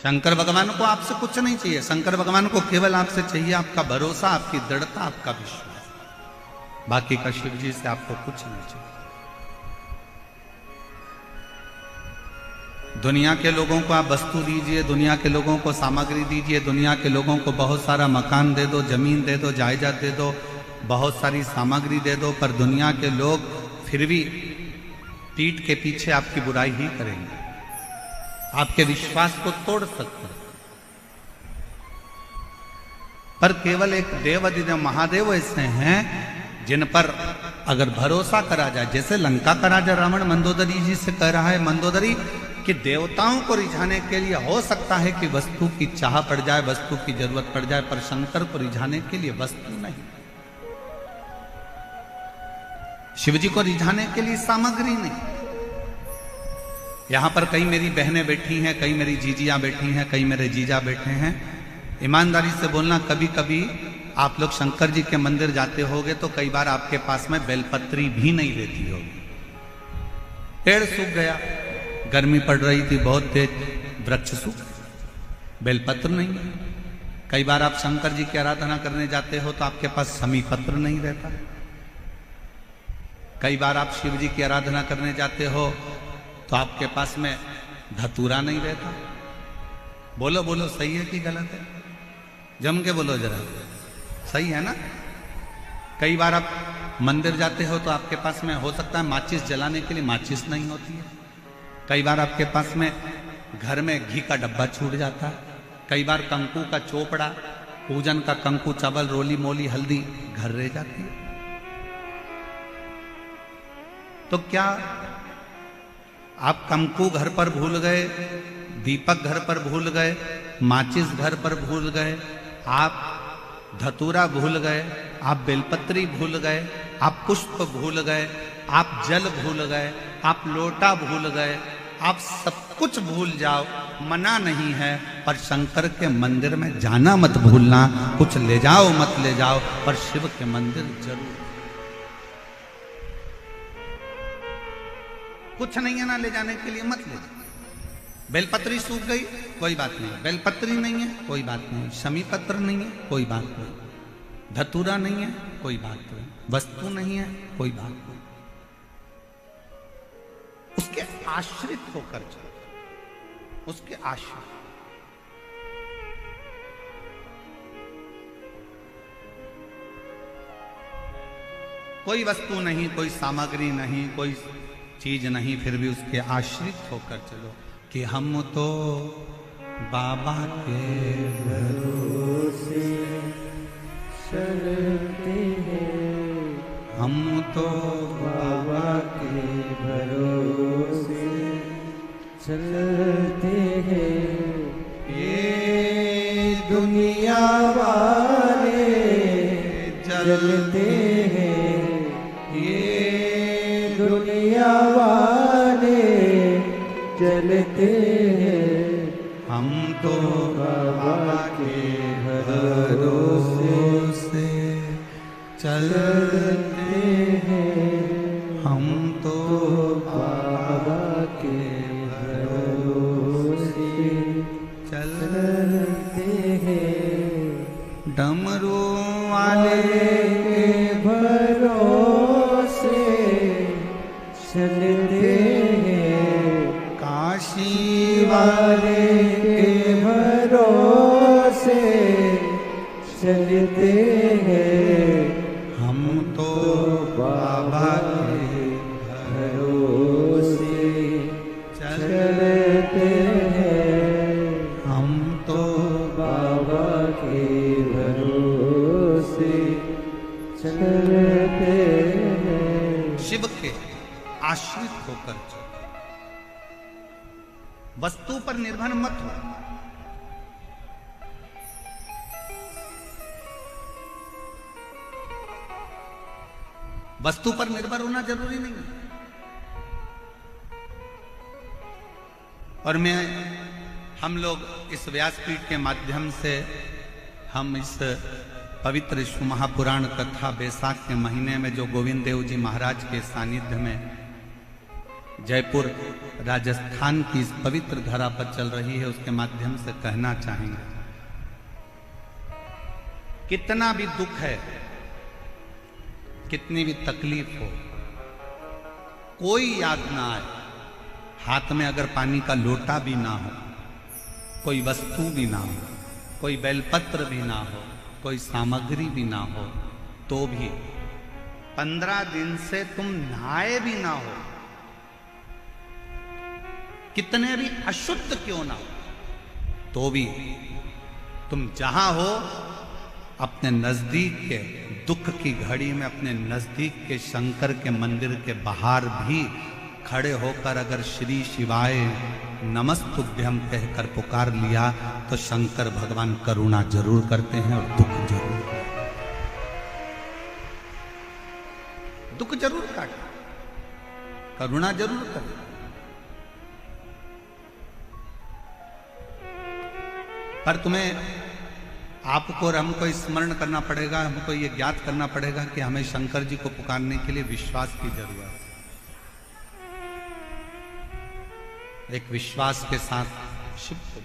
शंकर भगवान को आपसे कुछ नहीं चाहिए। शंकर भगवान को केवल आपसे चाहिए आपका भरोसा, आपकी दृढ़ता, आपका विश्वास। बाकी का शिव जी से आपको कुछ नहीं चाहिए। दुनिया के लोगों को आप वस्तु दीजिए, दुनिया के लोगों को सामग्री दीजिए, दुनिया के लोगों को बहुत सारा मकान दे दो, जमीन दे दो, जायदाद दे दो, बहुत सारी सामग्री दे दो, पर दुनिया के लोग फिर भी पीठ के पीछे आपकी बुराई ही करेंगे, आपके विश्वास को तोड़ सकते हैं। पर केवल एक देव अधिदेव महादेव ऐसे हैं जिन पर अगर भरोसा करा जाए, जैसे लंका का राजा रावण मंदोदरी जी से कह रहा है, मंदोदरी कि देवताओं को रिझाने के लिए हो सकता है कि वस्तु की चाह पड़ जाए, वस्तु की जरूरत पड़ जाए, पर शंकर को रिझाने के लिए वस्तु नहीं, शिव जी को रिझाने के लिए सामग्री नहीं। यहां पर कई मेरी बहनें बैठी हैं, कई मेरी जीजियां बैठी हैं, कई मेरे जीजा बैठे हैं। ईमानदारी से बोलना, कभी कभी आप लोग शंकर जी के मंदिर जाते होगे तो कई बार आपके पास में बेलपत्री भी नहीं रहती होगी, पेड़ सूख गया, गर्मी पड़ रही थी बहुत तेज, वृक्ष सूख, बेलपत्र नहीं है। कई बार आप शंकर जी की आराधना करने जाते हो तो आपके पास समी पत्र नहीं रहता। कई बार आप शिव जी की आराधना करने जाते हो तो आपके पास में धतूरा नहीं रहता। बोलो बोलो, सही है कि गलत है? जम के बोलो जरा, सही है ना? कई बार आप मंदिर जाते हो तो आपके पास में हो सकता है माचिस जलाने के लिए माचिस नहीं होती है। कई बार आपके पास में घर में घी का डब्बा छूट जाता है। कई बार कंकु का चोपड़ा, पूजन का कंकु, चावल, रोली मोली, हल्दी घर रह जाती है। तो क्या आप कंकु घर पर भूल गए, दीपक घर पर भूल गए, माचिस घर पर भूल गए, आप धतूरा भूल गए, आप बेलपत्री भूल गए, आप पुष्प भूल गए, आप जल भूल गए, आप लोटा भूल गए, आप सब कुछ भूल जाओ, मना नहीं है, पर शंकर के मंदिर में जाना मत भूलना। कुछ ले जाओ मत ले जाओ, पर शिव के मंदिर जरूर। कुछ नहीं है ना ले जाने के लिए, मत ले जाओ। बेलपत्री सूख गई, कोई बात नहीं, बेलपत्री नहीं है, कोई बात नहीं, शमी पत्र नहीं है, कोई बात नहीं, धतूरा नहीं है, कोई बात नहीं, वस्तु नहीं है, कोई बात नहीं। उसके आश्रित होकर चलो, उसके आश्रित। कोई वस्तु नहीं, कोई सामग्री नहीं, कोई चीज नहीं, फिर भी उसके आश्रित होकर चलो कि हम तो बाबा के भरोसे चलते हैं, हम तो बाबा के भरोसे चलते हैं। ये दुनिया वाले जलते हैं, ये दुनिया वाले चलते हैं, हम तो बाबा के भरोसे चलते हैं, हम तो बाबा के भरोसे चलते हैं। डमरू वाले के भरोसे चलते हैं, काशी वाले के भरोसे चलते हैं, हम तो बाबा के भरोसे चलते हैं, हम तो बाबा के भरोसे चलते हैं। शिव के आश्रित होकर चलो, वस्तु पर निर्भर मत हो। वस्तु पर निर्भर होना जरूरी नहीं है। और हम लोग इस व्यासपीठ के माध्यम से हम इस पवित्र शिव महापुराण कथा बैसाख के महीने में जो गोविंद देव जी महाराज के सानिध्य में जयपुर राजस्थान की इस पवित्र धरा पर चल रही है, उसके माध्यम से कहना चाहेंगे। कितना भी दुख है, कितनी भी तकलीफ हो, कोई याद ना आए, हाथ में अगर पानी का लोटा भी ना हो, कोई वस्तु भी ना हो, कोई बेलपत्र भी ना हो, कोई सामग्री भी ना हो, तो भी 15 दिन से तुम नहाए भी ना हो, कितने भी अशुद्ध क्यों ना हो, तो भी तुम जहां हो अपने नजदीक के दुख की घड़ी में अपने नजदीक के शंकर के मंदिर के बाहर भी खड़े होकर अगर श्री शिवाय नमस्तुभ्यम कहकर पुकार लिया तो शंकर भगवान करुणा जरूर करते हैं और दुख जरूर काटे, करुणा जरूर करे। पर तुम्हें, आपको और हमको स्मरण करना पड़ेगा, हमको ये ज्ञात करना पड़ेगा कि हमें शंकर जी को पुकारने के लिए विश्वास की जरूरत है। एक विश्वास के साथ शिव को,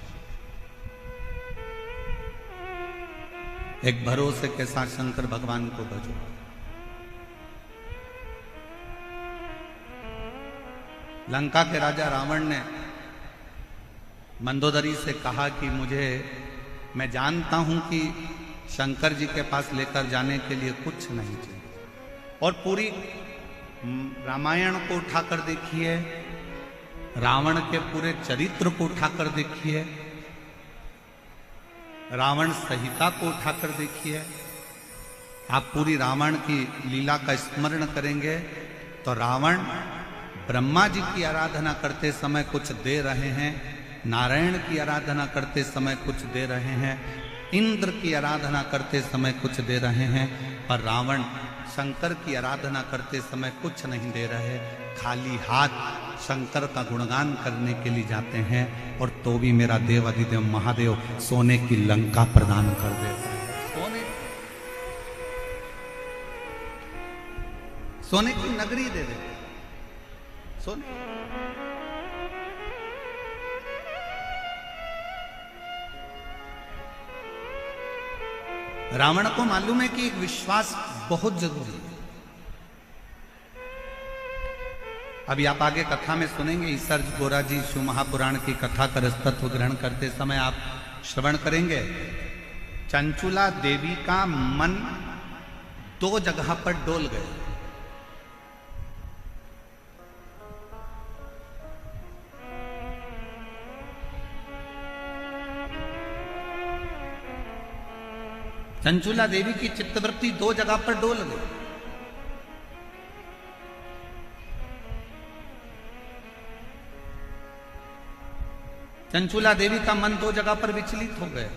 एक भरोसे के साथ शंकर भगवान को भजो। लंका के राजा रावण ने मंदोदरी से कहा कि मैं जानता हूं कि शंकर जी के पास लेकर जाने के लिए कुछ नहीं चाहिए, और पूरी रामायण को उठाकर देखिए, रावण के पूरे चरित्र को उठाकर देखिए, रावण संहिता को उठाकर देखिए। आप पूरी रावण की लीला का स्मरण करेंगे तो रावण ब्रह्मा जी की आराधना करते समय कुछ दे रहे हैं, नारायण की आराधना करते समय कुछ दे रहे हैं, इंद्र की आराधना करते समय कुछ दे रहे हैं, पर रावण शंकर की आराधना करते समय कुछ नहीं दे रहे, खाली हाथ शंकर का गुणगान करने के लिए जाते हैं, और तो भी मेरा देव अधिदेव महादेव सोने की लंका प्रदान कर देता है। सोने की नगरी दे देते, सोने। रावण को मालूम है कि एक विश्वास बहुत जरूरी है। अभी आप आगे कथा में सुनेंगे, ईसर गोरा जी शिव महापुराण की कथा का रसतत्व ग्रहण करते समय आप श्रवण करेंगे, चंचुला देवी का मन 2 जगह पर डोल गए। चंचुला देवी की चित्तवृत्ति 2 जगह पर डोल गई। चंचुला देवी का मन 2 जगह पर विचलित हो गया,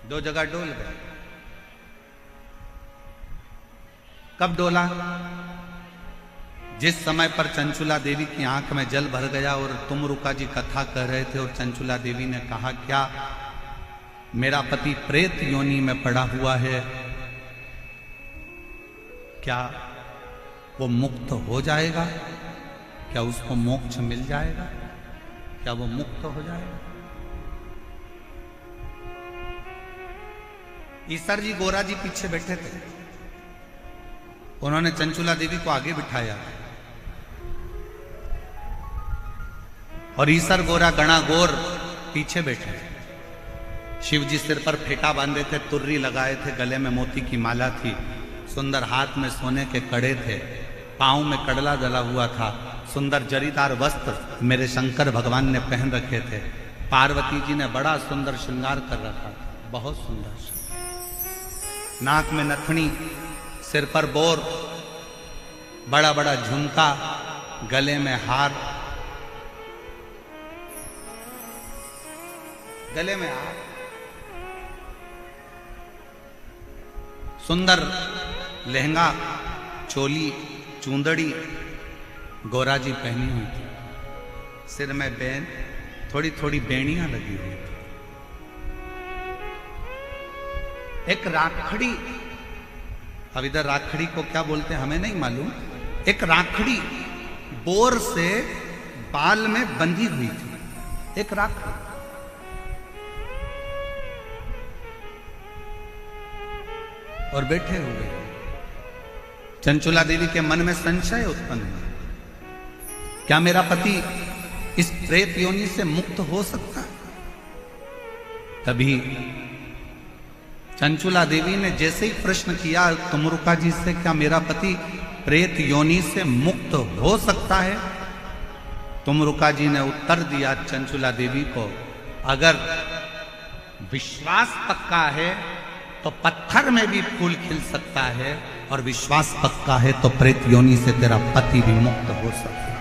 2 जगह डोल गया। कब डोला? जिस समय पर चंचुला देवी की आंख में जल भर गया और तुम रुका जी कथा कर रहे थे, और चंचुला देवी ने कहा, क्या मेरा पति प्रेत योनि में पड़ा हुआ है, क्या वो मुक्त हो जाएगा? क्या उसको मोक्ष मिल जाएगा? क्या वो मुक्त हो जाएगा? ईसर जी गोरा जी पीछे बैठे थे, उन्होंने चंचुला देवी को आगे बिठाया, और ईसर गोरा गणा गोर पीछे बैठे। शिव जी सिर पर फेटा बांधे थे, तुर्री लगाए थे, गले में मोती की माला थी, सुंदर हाथ में सोने के कड़े थे, पांव में कड़ला जला हुआ था, सुंदर जरीदार वस्त्र मेरे शंकर भगवान ने पहन रखे थे। पार्वती जी ने बड़ा सुंदर श्रृंगार कर रखा था, बहुत सुंदर। नाक में नथनी, सिर पर बोर, बड़ा बड़ा झुमका, गले में हार, गले में हार, सुंदर लहंगा, चोली, चूंदड़ी गोरा जी पहनी हुई थी, सिर में बैन, थोड़ी थोड़ी बेड़ियां लगी हुई थी। एक राखड़ी, अब इधर राखड़ी को क्या बोलते हैं हमें नहीं मालूम, एक राखड़ी बोर से बाल में बंधी हुई थी, एक राख। और बैठे हुए चंचुला देवी के मन में संशय उत्पन्न हुआ, क्या मेरा पति इस प्रेत योनि से मुक्त हो सकता है? तभी चंचुला देवी ने जैसे ही प्रश्न किया तुमरुका जी से, क्या मेरा पति प्रेत योनि से मुक्त हो सकता है? तुमरुका जी ने उत्तर दिया चंचुला देवी को, अगर विश्वास पक्का है तो पत्थर में भी फूल खिल सकता है, और विश्वास पक्का है तो प्रेत योनि से तेरा पति भी मुक्त हो सकता है।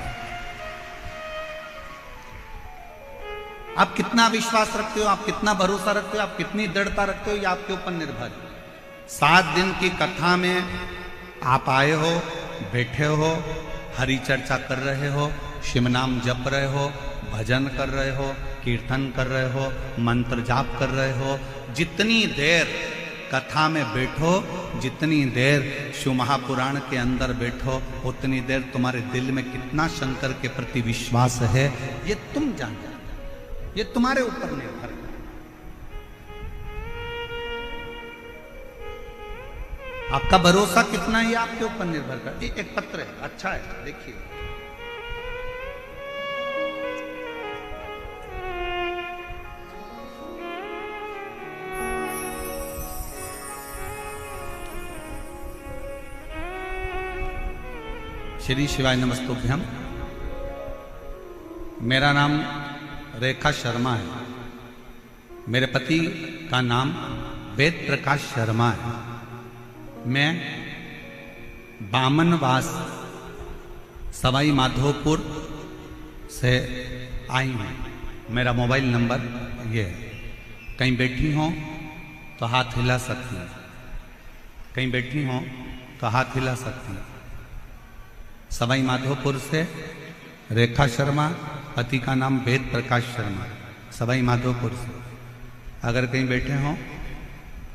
आप कितना विश्वास रखते हो, आप कितना भरोसा रखते हो, आप कितनी दृढ़ता रखते हो, ये आपके ऊपर निर्भर है। 7 दिन की कथा में आप आए हो, बैठे हो, हरि चर्चा कर रहे हो, शिव नाम जप रहे हो, भजन कर रहे हो, कीर्तन कर रहे हो, मंत्र जाप कर रहे हो। जितनी देर कथा में बैठो, जितनी देर शिव महापुराण के अंदर बैठो, उतनी देर तुम्हारे दिल में कितना शंकर के प्रति विश्वास है ये तुम जानते हो, ये तुम्हारे ऊपर निर्भर है। आपका भरोसा कितना है ये आपके ऊपर निर्भर करता है। एक पत्र है, अच्छा है, देखिए। श्री शिवाय नमस्तुभ्यम। मेरा नाम रेखा शर्मा है। मेरे पति का नाम वेद प्रकाश शर्मा है। मैं बामनवास सवाई माधोपुर से आई हूँ। मेरा मोबाइल नंबर ये है। कहीं बैठी हो तो हाथ हिला सकती हैं, कहीं बैठी हो तो हाथ हिला सकती हैं। सवाई माधोपुर से रेखा शर्मा, पति का नाम वेद प्रकाश शर्मा, सवाई माधोपुर से। अगर कहीं बैठे हों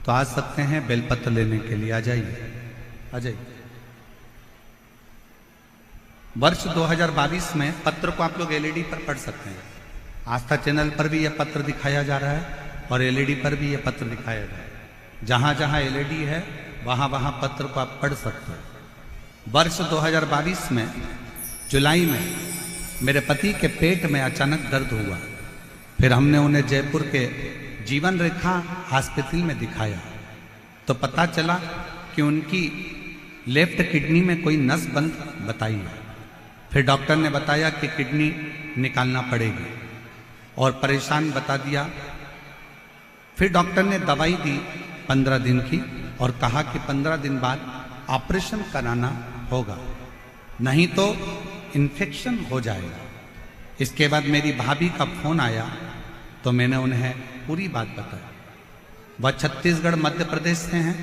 तो आ सकते हैं बेलपत्र लेने के लिए। आ जाइए, आ जाइए। वर्ष 2022 में पत्र को आप लोग एलईडी पर पढ़ सकते हैं। आस्था चैनल पर भी यह पत्र दिखाया जा रहा है और एलईडी पर भी यह पत्र दिखाया जा रहा है। जहां जहां एलईडी है वहां वहां पत्र को आप पढ़ सकते हैं। वर्ष 2022 में जुलाई में मेरे पति के पेट में अचानक दर्द हुआ। फिर हमने उन्हें जयपुर के जीवन रेखा हॉस्पिटल में दिखाया तो पता चला कि उनकी लेफ्ट किडनी में कोई नस बंद बताई है। फिर डॉक्टर ने बताया कि किडनी निकालना पड़ेगी और परेशान बता दिया। फिर डॉक्टर ने दवाई दी 15 दिन की और कहा कि 15 दिन बाद ऑपरेशन कराना होगा, नहीं तो इन्फेक्शन हो जाएगा। इसके बाद मेरी भाभी का फोन आया तो मैंने उन्हें पूरी बात बताई। वह छत्तीसगढ़ मध्य प्रदेश से हैं।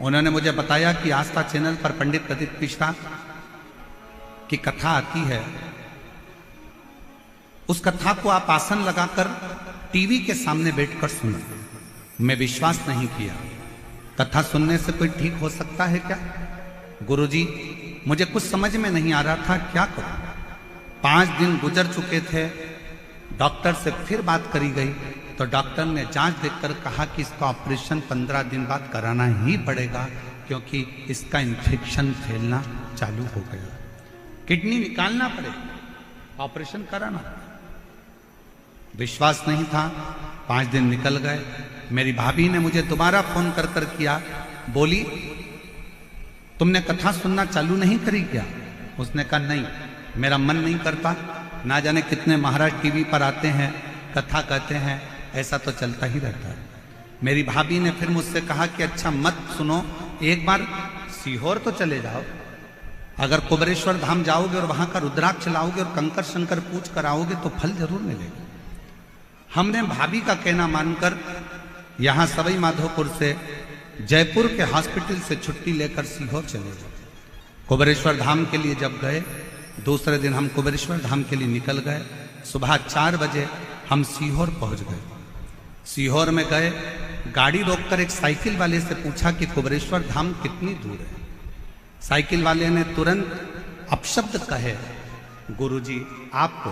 उन्होंने मुझे बताया कि आस्था चैनल पर पंडित प्रदीप मिश्रा की कथा आती है, उस कथा को आप आसन लगाकर टीवी के सामने बैठकर सुनो। मैं विश्वास नहीं किया। कथा सुनने से कोई ठीक हो सकता है क्या? गुरुजी, मुझे कुछ समझ में नहीं आ रहा था, क्या करूं। 5 दिन गुजर चुके थे। डॉक्टर से फिर बात करी गई तो डॉक्टर ने जांच देखकर कहा कि इसका ऑपरेशन 15 दिन बाद कराना ही पड़ेगा क्योंकि इसका इन्फेक्शन फैलना चालू हो गया। किडनी निकालना पड़ेगा, ऑपरेशन कराना। विश्वास नहीं था। 5 दिन निकल गए। मेरी भाभी ने मुझे दोबारा फोन कर कर किया, बोली तुमने कथा सुनना चालू नहीं करी क्या? उसने कहा नहीं, मेरा मन नहीं करता। ना जाने कितने महाराज टीवी पर आते हैं, कथा कहते हैं, ऐसा तो चलता ही रहता है। मेरी भाभी ने फिर मुझसे कहा कि अच्छा मत सुनो, एक बार सीहोर तो चले जाओ। अगर कुबेरेश्वर धाम जाओगे और वहां का रुद्राक्ष लाओगे और कंकर शंकर पूछ कर आओगे तो फल जरूर मिलेगा। हमने भाभी का कहना मानकर यहां सवाई माधोपुर से जयपुर के हॉस्पिटल से छुट्टी लेकर सीहोर चले गए। कुबेरेश्वर धाम के लिए जब गए, दूसरे दिन हम कुबेरेश्वर धाम के लिए निकल गए। सुबह 4 बजे हम सीहोर पहुंच गए। सीहोर में गए, गाड़ी रोककर एक साइकिल वाले से पूछा कि कुबेरेश्वर धाम कितनी दूर है। साइकिल वाले ने तुरंत अपशब्द कहे गुरुजी आपको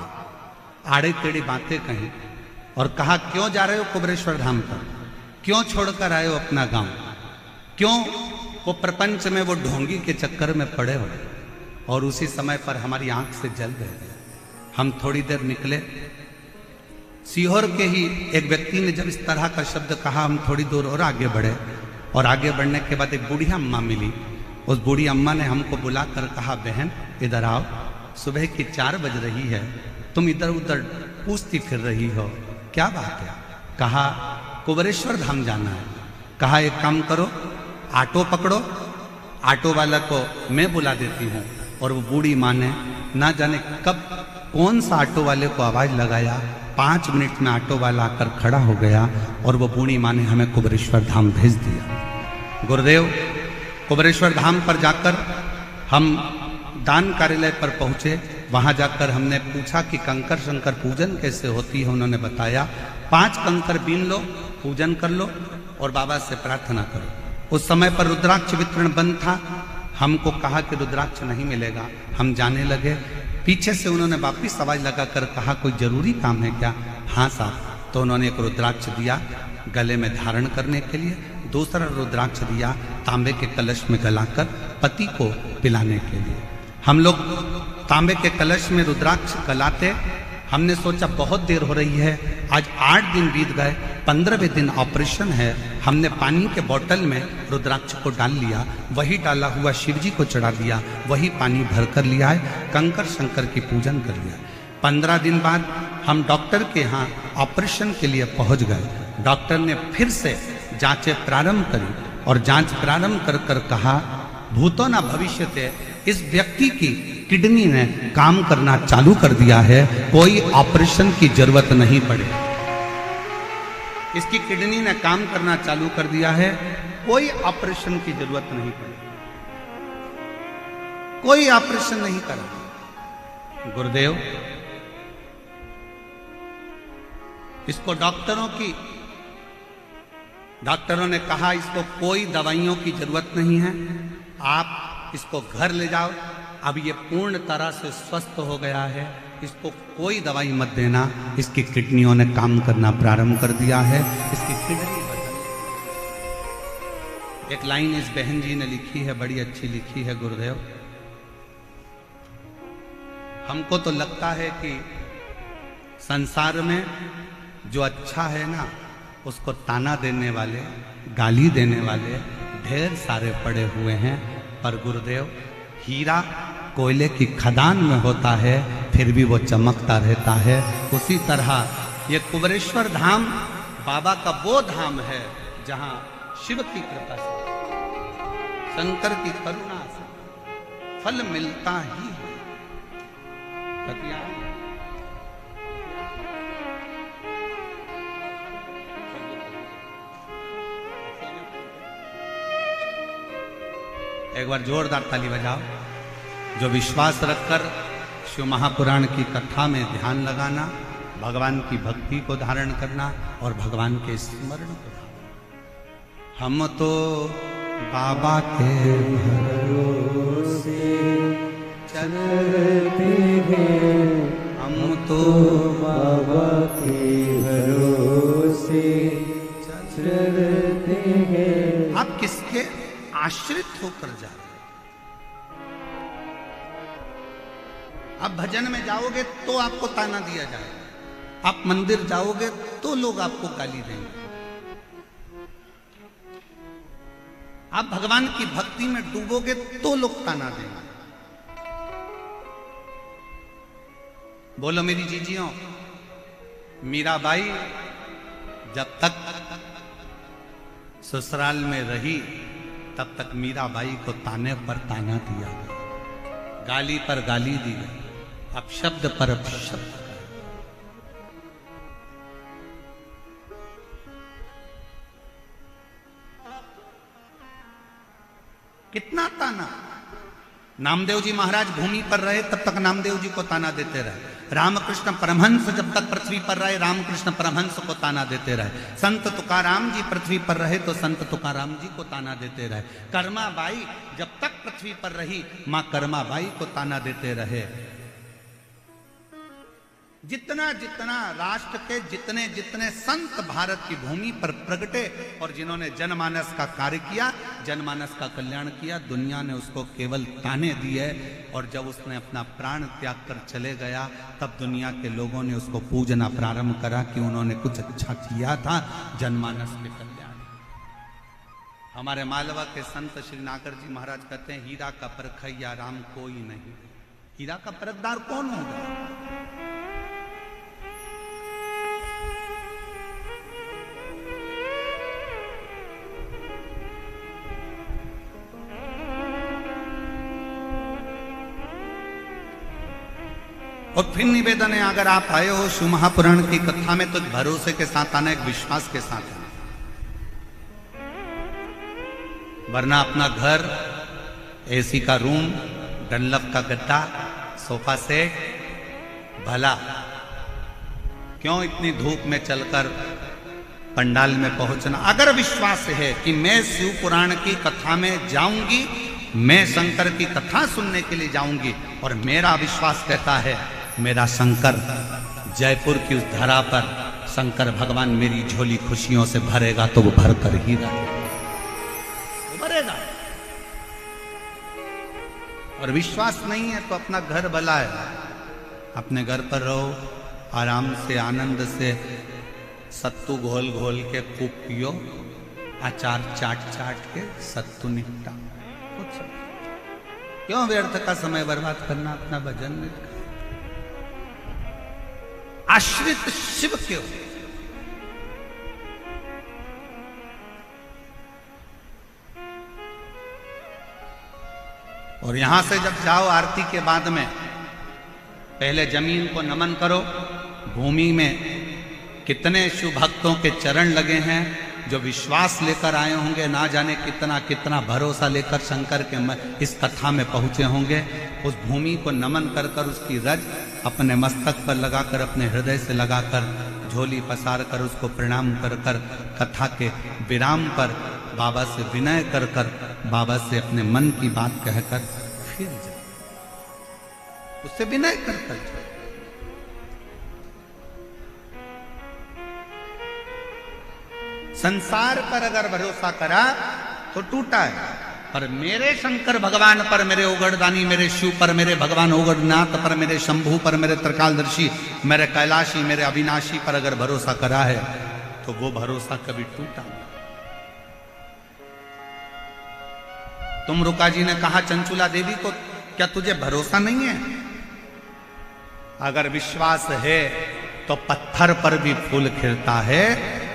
आड़े टेढ़ी बातें कही और कहा क्यों जा रहे हो कुबेरेश्वर धाम पर, क्यों छोड़कर आए हो अपना गांव, क्यों वो प्रपंच में वो ढोंगी के चक्कर में पड़े हो। और उसी समय पर हमारी आंख से जल गए। हम थोड़ी देर निकले, सीहोर के ही एक व्यक्ति ने जब इस तरह का शब्द कहा, हम थोड़ी दूर और आगे बढ़े और आगे बढ़ने के बाद एक बूढ़ी अम्मा मिली। उस बूढ़ी अम्मा ने हमको बुलाकर कहा, बहन इधर आओ, सुबह की 4 बज रही है, तुम इधर उधर पूछती फिर रही हो, क्या बात है। कहा कुबेरेश्वर धाम जाना है। कहा एक काम करो, ऑटो पकड़ो, ऑटो वाला को मैं बुला देती हूँ। और वो बूढ़ी माँ ने ना जाने कब कौन सा ऑटो वाले को आवाज लगाया, 5 मिनट में ऑटो वाला आकर खड़ा हो गया और वो बूढ़ी माँ ने हमें कुबेरेश्वर धाम भेज दिया। गुरुदेव कुबेरेश्वर धाम पर जाकर हम दान कार्यालय पर पहुंचे। वहां जाकर हमने पूछा कि कंकर शंकर पूजन कैसे होती है। उन्होंने बताया 5 कंकर बीन लो, पूजन कर लो और बाबा से प्रार्थना करो। उस समय पर रुद्राक्ष वितरण बंद था। हमको कहा कि रुद्राक्ष नहीं मिलेगा। हम जाने लगे, पीछे से उन्होंने वापिस आवाज लगाकर कहा कोई जरूरी काम है क्या। हाँ साहब। तो उन्होंने एक रुद्राक्ष दिया गले में धारण करने के लिए, दूसरा रुद्राक्ष दिया तांबे के कलश में गलाकर पति को पिलाने के लिए। हम लोग तांबे के कलश में रुद्राक्ष गलाते। हमने सोचा बहुत देर हो रही है, आज 8 दिन बीत गए, 15वें दिन ऑपरेशन है। हमने पानी के बोतल में रुद्राक्ष को डाल लिया, वही डाला हुआ शिव जी को चढ़ा दिया, वही पानी भर कर लिया है, कंकर शंकर की पूजन कर लिया। 15 दिन बाद हम डॉक्टर के यहाँ ऑपरेशन के लिए पहुंच गए। डॉक्टर ने फिर से जांचें प्रारंभ करी और जांच प्रारंभ कर कर कहा भूतो ना भविष्यते, इस व्यक्ति की किडनी ने काम करना चालू कर दिया है, कोई ऑपरेशन की जरूरत नहीं पड़े। इसकी किडनी ने काम करना चालू कर दिया है, कोई ऑपरेशन की जरूरत नहीं पड़े, कोई ऑपरेशन नहीं करा। गुरुदेव इसको डॉक्टरों ने कहा इसको कोई दवाइयों की जरूरत नहीं है, आप इसको घर ले जाओ, अब ये पूर्ण तरह से स्वस्थ हो गया है, इसको कोई दवाई मत देना, इसकी किडनियों ने काम करना प्रारंभ कर दिया है, इसकी किडनी बदल। एक लाइन इस बहन जी ने लिखी है, बड़ी अच्छी लिखी है। गुरुदेव हमको तो लगता है कि संसार में जो अच्छा है ना, उसको ताना देने वाले, गाली देने वाले ढेर सारे पड़े हुए हैं। पर गुरुदेव हीरा कोयले की खदान में होता है, फिर भी वो चमकता रहता है। उसी तरह ये कुबेरेश्वर धाम बाबा का वो धाम है जहां शिव की कृपा से, शंकर की करुणा से फल मिलता ही है। एक बार जोरदार ताली बजाओ। जो विश्वास रखकर शिव महापुराण की कथा में ध्यान लगाना, भगवान की भक्ति को धारण करना और भगवान के स्मरण को धारण। हम तो बाबा के भरोसे चलते हैं, हम तो बाबा के भरोसे चलते हैं। आप किसके आश्रित होकर जा रहे? आप भजन में जाओगे तो आपको ताना दिया जाएगा, आप मंदिर जाओगे तो लोग आपको गाली देंगे, आप भगवान की भक्ति में डूबोगे तो लोग ताना देंगे। बोलो मेरी जीजियों, मीराबाई जब तक ससुराल में रही तब तक मीराबाई को ताने पर ताना दिया गया, गाली पर गाली दी गई, अपशब्द पर अपशब्द। कितना ताना। नामदेव जी महाराज भूमि पर रहे तब तक नामदेव जी को ताना देते रहे। रामकृष्ण परमहंस जब तक पृथ्वी पर रहे, रामकृष्ण परमहंस को ताना देते रहे। संत तुकाराम जी पृथ्वी पर रहे तो संत तुकाराम जी को ताना देते रहे। कर्माबाई जब तक पृथ्वी पर रही, मां कर्माबाई को ताना देते रहे। जितना जितना राष्ट्र के जितने जितने संत भारत की भूमि पर प्रगटे और जिन्होंने जनमानस का कार्य किया, जनमानस का कल्याण किया, दुनिया ने उसको केवल ताने दिए। और जब उसने अपना प्राण त्याग कर चले गया, तब दुनिया के लोगों ने उसको पूजना प्रारंभ करा कि उन्होंने कुछ अच्छा किया था जनमानस के कल्याण। हमारे मालवा के संत श्री नागर जी महाराज कहते हैं, हीरा का परखैया राम कोई नहीं। हीरा का परखदार कौन होगा? और फिर निवेदन है, अगर आप आए हो शिव महापुराण की कथा में, तो भरोसे के साथ आना, एक विश्वास के साथ आना, वरना अपना घर, एसी का रूम, डनलप का गद्दा, सोफा सेट, भला क्यों इतनी धूप में चलकर पंडाल में पहुंचना। अगर विश्वास है कि मैं शिव पुराण की कथा में जाऊंगी, मैं शंकर की कथा सुनने के लिए जाऊंगी, और मेरा विश्वास कहता है मेरा शंकर जयपुर की उस धरा पर शंकर भगवान मेरी झोली खुशियों से भरेगा, तो वो भर कर ही भरेगा। और विश्वास नहीं है तो अपना घर भला है, अपने घर पर रहो, आराम से आनंद से सत्तू घोल घोल के खूब पियो, अचार चाट चाट के सत्तू निपटा। क्यों व्यर्थ का समय बर्बाद करना अपना भजन में? आश्रित शिव क्यों? और यहां से जब जाओ आरती के बाद में, पहले जमीन को नमन करो। भूमि में कितने शिव भक्तों के चरण लगे हैं जो विश्वास लेकर आए होंगे, ना जाने कितना कितना भरोसा लेकर शंकर के इस कथा में पहुंचे होंगे। उस भूमि को नमन कर कर उसकी रज अपने मस्तक पर लगाकर, अपने हृदय से लगाकर, झोली पसार कर उसको प्रणाम कर कर, कथा के विराम पर बाबा से विनय कर कर, बाबा से अपने मन की बात कहकर फिर जाओ, उससे विनय कर कर जाओ। संसार पर अगर भरोसा करा तो टूटा है, पर मेरे शंकर भगवान पर, मेरे उगड़दानी, मेरे शिव पर, मेरे भगवान उगड़नाथ पर, मेरे शंभू पर, मेरे त्रिकालदर्शी, मेरे कैलाशी, मेरे अविनाशी पर अगर भरोसा करा है, तो वो भरोसा कभी टूटा नहीं। तुम रुका जी ने कहा चंचुला देवी को, क्या तुझे भरोसा नहीं है? अगर विश्वास है तो पत्थर पर भी फूल खिलता है,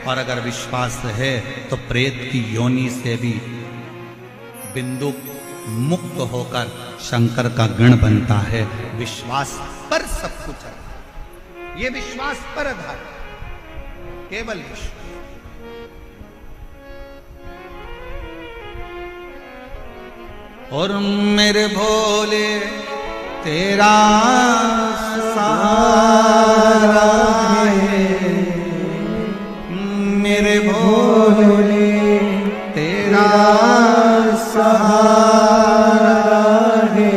और अगर विश्वास है तो प्रेत की योनि से भी बिंदु मुक्त होकर शंकर का गण बनता है। विश्वास पर सब कुछ है, ये विश्वास पर आधार, केवल विश्वास। और मेरे भोले तेरा सहारा है, मेरे भोले तेरा सहारा है,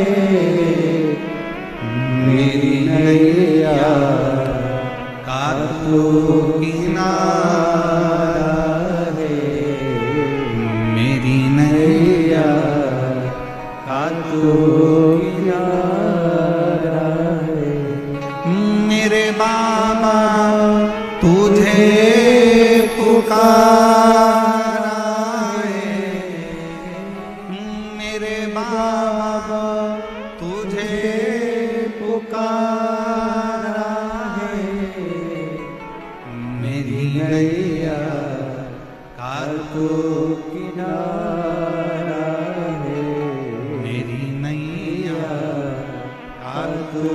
मेरी नैया का तू किनारा है, मेरी नैया का तू किनारा है। मेरे बाबा तुझे पुकारा है, मेरे बाबा तुझे पुकारा है, मेरी नैया का तू किनारा है, मेरी नैया का तू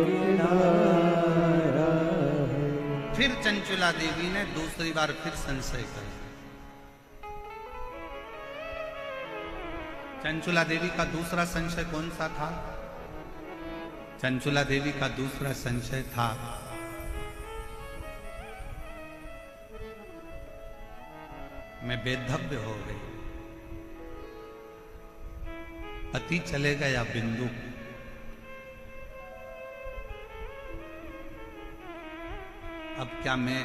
किनारा है। फिर चंचुला देवी ने दूसरी बार फिर संशय कर। चंचुला देवी का दूसरा संशय कौन सा था? चंचुला देवी का दूसरा संशय था, मैं बेधव्य हो गई, पति चले गया बिंदु, क्या मैं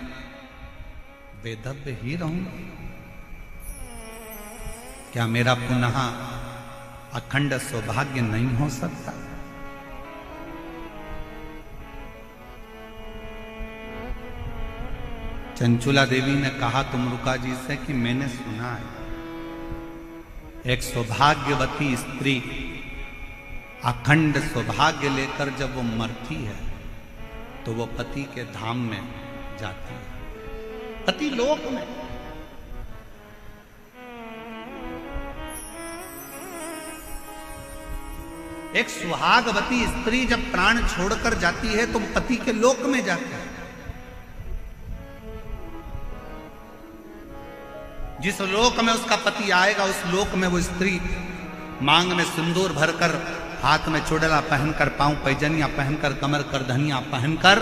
वेधव्य ही रहूंगा? क्या मेरा पुनः अखंड सौभाग्य नहीं हो सकता? चंचुला देवी ने कहा तुमरुका जी से कि मैंने सुना है एक सौभाग्यवती स्त्री अखंड सौभाग्य लेकर जब वो मरती है तो वो पति के धाम में जाती है, पति लोक में। एक सुहागवती स्त्री जब प्राण छोड़कर जाती है तो पति के लोक में जाती है। जिस लोक में उसका पति आएगा उस लोक में वो स्त्री मांग में सिंदूर भरकर, हाथ में चुड़ला पहनकर, पांव पैजनिया पहनकर, कमर कर धनिया पहनकर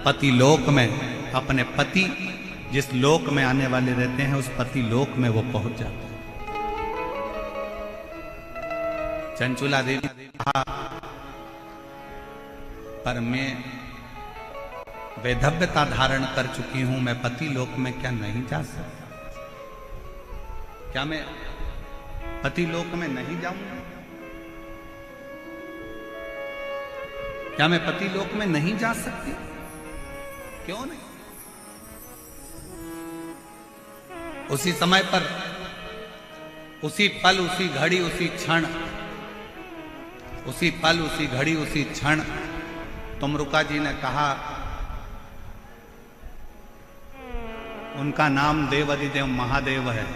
पति लोक में अपने पति जिस लोक में आने वाले रहते हैं उस पति लोक में वो पहुंच जाते हैं। चंचुला देवी कहा पर मैं वैधव्यता धारण कर चुकी हूं, मैं पति लोक में क्या नहीं जा सकता? क्या मैं पति लोक में नहीं जाऊंगा? क्या मैं पति लोक में नहीं जा सकती? क्यों नहीं? उसी समय पर, उसी पल, उसी घड़ी, उसी क्षण, उसी पल, उसी घड़ी, उसी क्षण तुमरुका जी ने कहा, उनका नाम देवाधिदेव महादेव है।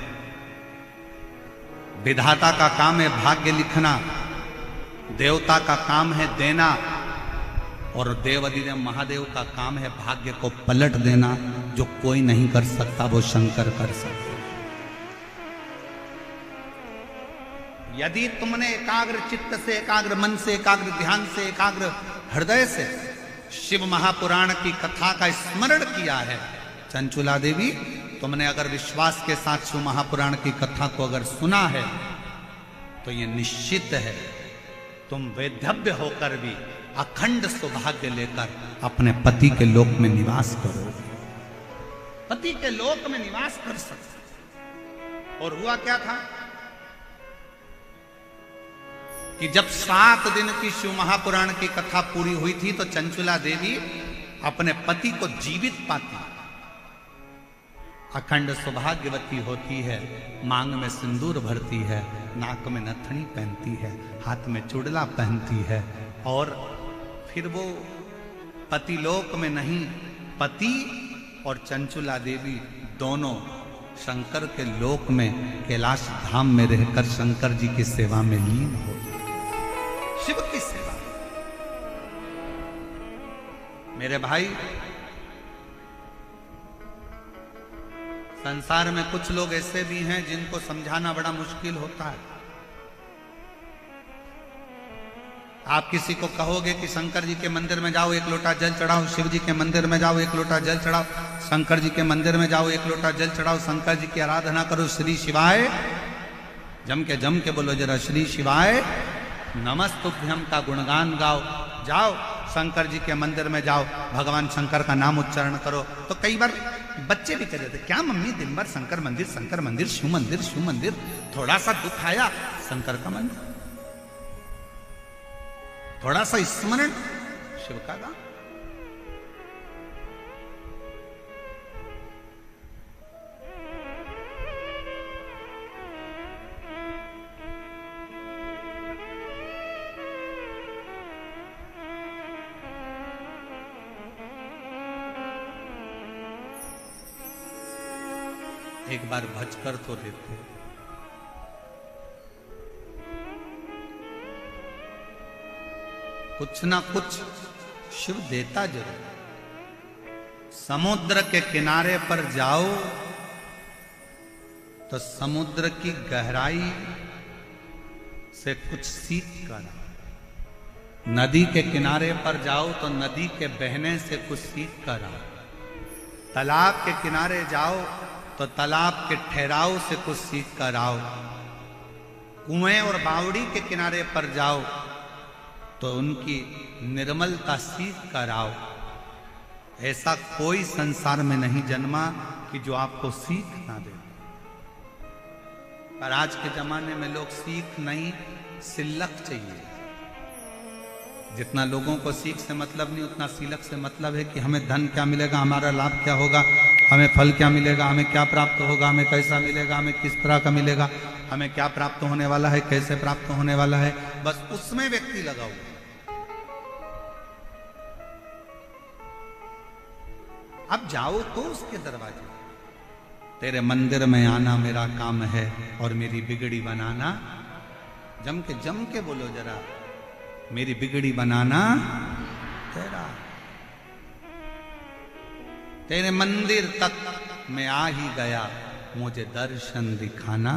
विधाता का काम है भाग्य लिखना, देवता का काम है देना, और देवाधिदेव महादेव का काम है भाग्य को पलट देना। जो कोई नहीं कर सकता वो शंकर कर सकते। यदि तुमने एकाग्र चित्त से, एकाग्र मन से, एकाग्र ध्यान से, एकाग्र हृदय से शिव महापुराण की कथा का स्मरण किया है, चंचुला देवी तुमने अगर विश्वास के साथ शिव महापुराण की कथा को अगर सुना है तो ये निश्चित है तुम वैधव्य होकर भी अखंड सौभाग्य लेकर अपने पति के लोक में निवास करोगे, पति के लोक में निवास कर सकते। और हुआ क्या था कि जब 7 दिन की शिव महापुराण की कथा पूरी हुई थी तो चंचुला देवी अपने पति को जीवित पाती, अखंड सौभाग्यवती होती है, मांग में सिंदूर भरती है, नाक में नथनी पहनती है, हाथ में चुड़ला पहनती है, और फिर वो पतिलोक में नहीं, पति और चंचुला देवी दोनों शंकर के लोक में कैलाश धाम में रहकर शंकर जी की सेवा में लीन हो, शिव की सेवा। मेरे भाई, संसार में कुछ लोग ऐसे भी हैं जिनको समझाना बड़ा मुश्किल होता है। आप किसी को कहोगे कि शंकर जी के मंदिर में जाओ, एक लोटा जल चढ़ाओ, शिव जी के मंदिर में जाओ, एक लोटा जल चढ़ाओ, शंकर जी के मंदिर में जाओ, एक लोटा जल चढ़ाओ, शंकर जी की आराधना करो, श्री शिवाय जम के बोलो जरा, श्री शिवाय नमस्तुभ्यम का गुणगान गाओ, जाओ शंकर जी के मंदिर में जाओ, भगवान शंकर का नाम उच्चारण करो। तो कई बार बच्चे भी कह देते, क्या मम्मी दिन भर शंकर मंदिर, शंकर मंदिर, शिव मंदिर, शिव मंदिर, थोड़ा सा दुख आया शंकर का मंदिर, थोड़ा सा स्मरण शिव का गान। एक बार भजकर तो देते, कुछ ना कुछ शिव देता जरूर। समुद्र के किनारे पर जाओ तो समुद्र की गहराई से कुछ सीख कर, नदी के किनारे पर जाओ तो नदी के बहने से कुछ सीख कर आओ, तालाब के किनारे जाओ तो तालाब के ठहराव से कुछ सीख कर आओ, कुएं और बावड़ी के किनारे पर जाओ तो उनकी निर्मलता सीख कर आओ। ऐसा कोई संसार में नहीं जन्मा कि जो आपको सीख ना दे। पर आज के जमाने में लोग सीख नहीं, सिलक चाहिए। जितना लोगों को सीख से मतलब नहीं, उतना सिलक से मतलब है कि हमें धन क्या मिलेगा, हमारा लाभ क्या होगा, हमें फल क्या मिलेगा, हमें क्या प्राप्त होगा, हमें कैसा मिलेगा, हमें किस तरह का मिलेगा, हमें क्या प्राप्त होने वाला है, कैसे प्राप्त होने वाला है, बस उसमें व्यक्ति लगा हुआ। अब जाओ तो उसके दरवाजे, तेरे मंदिर में आना मेरा काम है और मेरी बिगड़ी बनाना, जम के बोलो जरा, मेरी बिगड़ी बनाना तेरा। तेरे मंदिर तक मैं आ ही गया, मुझे दर्शन दिखाना।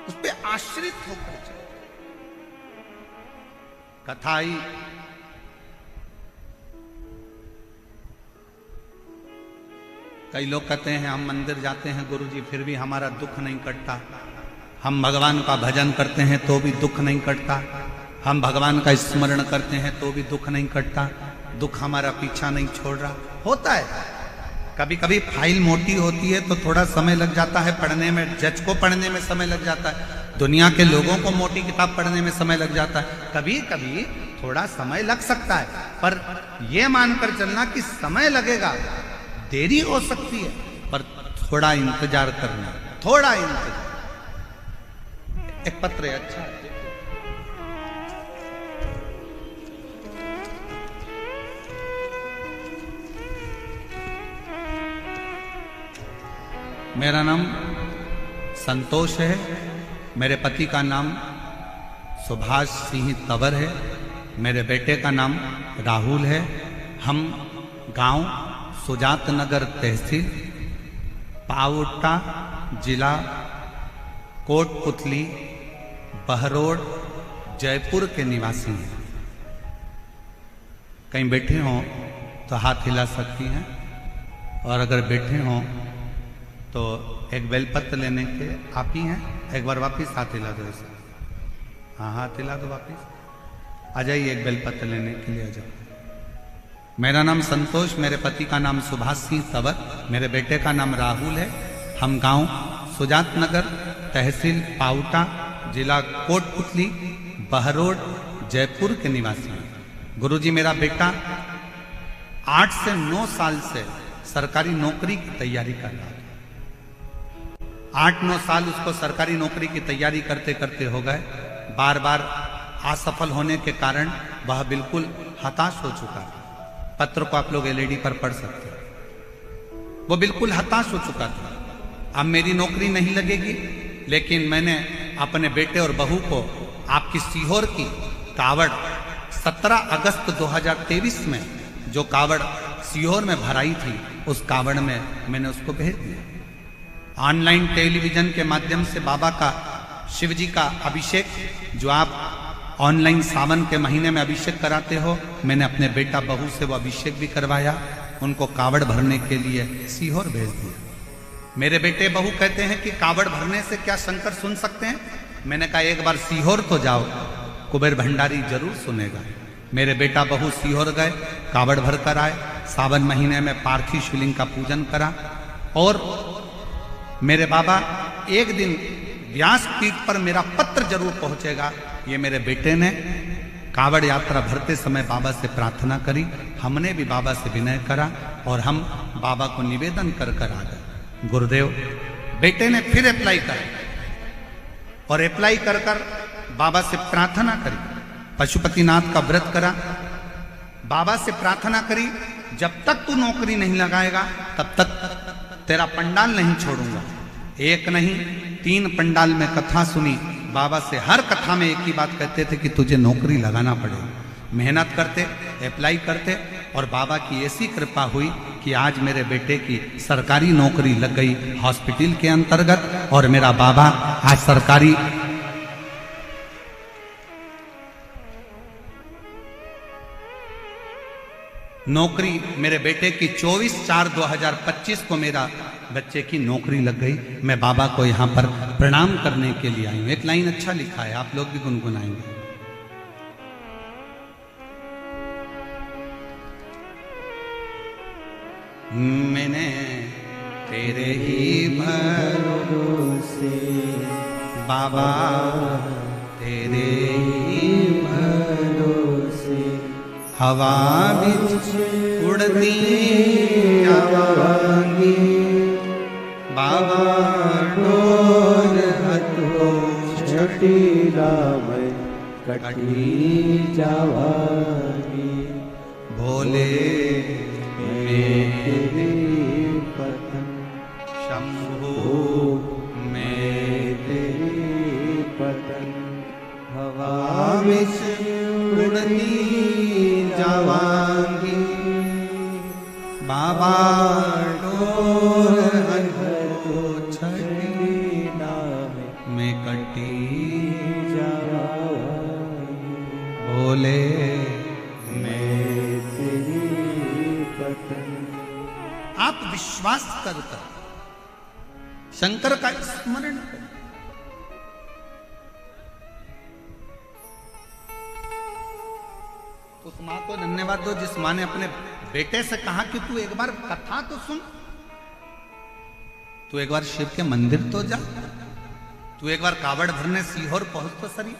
उस पे आश्रित होकर चलो। कथाई कई लोग कहते हैं हम मंदिर जाते हैं गुरुजी फिर भी हमारा दुख नहीं कटता, हम भगवान का भजन करते हैं तो भी दुख नहीं कटता, हम भगवान का स्मरण करते हैं तो भी दुख नहीं कटता, दुख हमारा पीछा नहीं छोड़ रहा। होता है, कभी कभी फाइल मोटी होती है तो थोड़ा समय लग जाता है पढ़ने में, जज को पढ़ने में समय लग जाता है, दुनिया के लोगों को मोटी किताब पढ़ने में समय लग जाता है, कभी कभी थोड़ा समय लग सकता है, पर यह मानकर चलना कि समय लगेगा, देरी हो सकती है, पर थोड़ा इंतजार करना, थोड़ा इंतजार। एक पत्र है, अच्छा मेरा नाम संतोष है, मेरे पति का नाम सुभाष सिंह तंवर है, मेरे बेटे का नाम राहुल है। हम गांव सुजात नगर तहसील पावटा जिला कोटपुतली बहरोड जयपुर के निवासी हैं। कहीं बैठे हों तो हाथ हिला सकती हैं, और अगर बैठे हों तो एक बेलपत्र लेने के आप ही हैं, एक बार वापिस हाथ हिला दो इसे। हाँ हाथ हिला दो वापिस, आ जाइए, एक बेलपत्र लेने के लिए आ जाओ। मेरा नाम संतोष, मेरे पति का नाम सुभाष सिंह तंवर, मेरे बेटे का नाम राहुल है। हम गांव सुजात नगर तहसील पावटा जिला कोटपुतली बहरोड जयपुर के निवासी हैं। गुरुजी मेरा बेटा 8 से 9 साल से सरकारी नौकरी की तैयारी कर रहा है। 8-9 साल उसको सरकारी नौकरी की तैयारी करते करते हो गए। बार बार असफल होने के कारण वह बिल्कुल हताश हो चुका है। पत्र को आप लोग एलईडी पर पढ़ सकते हैं। वो बिल्कुल हताश हो चुका था, अब मेरी नौकरी नहीं लगेगी। लेकिन मैंने अपने बेटे और बहू को आपकी सीहोर की कावड़ 17 अगस्त 2023 में जो कावड़ सीहोर में भराई थी, उस कावड़ में मैंने उसको भेज दिया। ऑनलाइन टेलीविजन के माध्यम से बाबा का, शिव जी का अभिषेक, जो आप ऑनलाइन सावन के महीने में अभिषेक कराते हो, मैंने अपने बेटा बहू से वो अभिषेक भी करवाया, उनको कावड़ भरने के लिए सीहोर भेज दिया। मेरे बेटे बहू कहते हैं कि कावड़ भरने से क्या शंकर सुन सकते हैं? मैंने कहा एक बार सीहोर तो जाओ, कुबेर भंडारी जरूर सुनेगा। मेरे बेटा बहू सीहोर गए, कावड़ भर कर आए, सावन महीने में पार्थिव शिवलिंग का पूजन करा। और मेरे बाबा, एक दिन व्यासपीठ पर मेरा पत्र जरूर पहुंचेगा, ये मेरे बेटे ने कावड़ यात्रा भरते समय बाबा से प्रार्थना करी। हमने भी बाबा से विनय करा और हम बाबा को निवेदन कर कर आ गए। गुरुदेव, बेटे ने फिर अप्लाई करा और अप्लाई कर कर बाबा से प्रार्थना करी, पशुपतिनाथ का व्रत करा, बाबा से प्रार्थना करी, जब तक तू नौकरी नहीं लगाएगा तब तक तेरा पंडाल नहीं छोड़ूंगा। एक नहीं 3 पंडाल में कथा सुनी। बाबा से हर कथा में एक ही बात कहते थे कि तुझे नौकरी लगाना पड़ेगा। मेहनत करते, अप्लाई करते, और बाबा की ऐसी कृपा हुई कि आज मेरे बेटे की सरकारी नौकरी लग गई हॉस्पिटल के अंतर्गत। और मेरा बाबा आज सरकारी नौकरी मेरे बेटे की 24/4/2025 को मेरा बच्चे की नौकरी लग गई। मैं बाबा को यहाँ पर प्रणाम करने के लिए आई हूँ। एक लाइन अच्छा लिखा है, आप लोग भी गुनगुनाएंगे। मैंने तेरे ही भरोसे बाबा, तेरे ही भरोसे हवा बिच उड़ती जावांगी बाबा, डोर हथो छटीला में कटी जावांगी। भोले मेरे पतन शंभु मेरे पतन हवा बिच उड़ती जावांगी बाबा, डोर हथो छटीला में कटी जावांगी। भोले आप विश्वास कर शंकर का स्मरण करें। उस मां को धन्यवाद दो जिस मां ने अपने बेटे से कहा कि तू एक बार कथा तो सुन, तू एक बार शिव के मंदिर तो जा, तू एक बार कावड़ भरने सीहोर पहुंच तो सरी,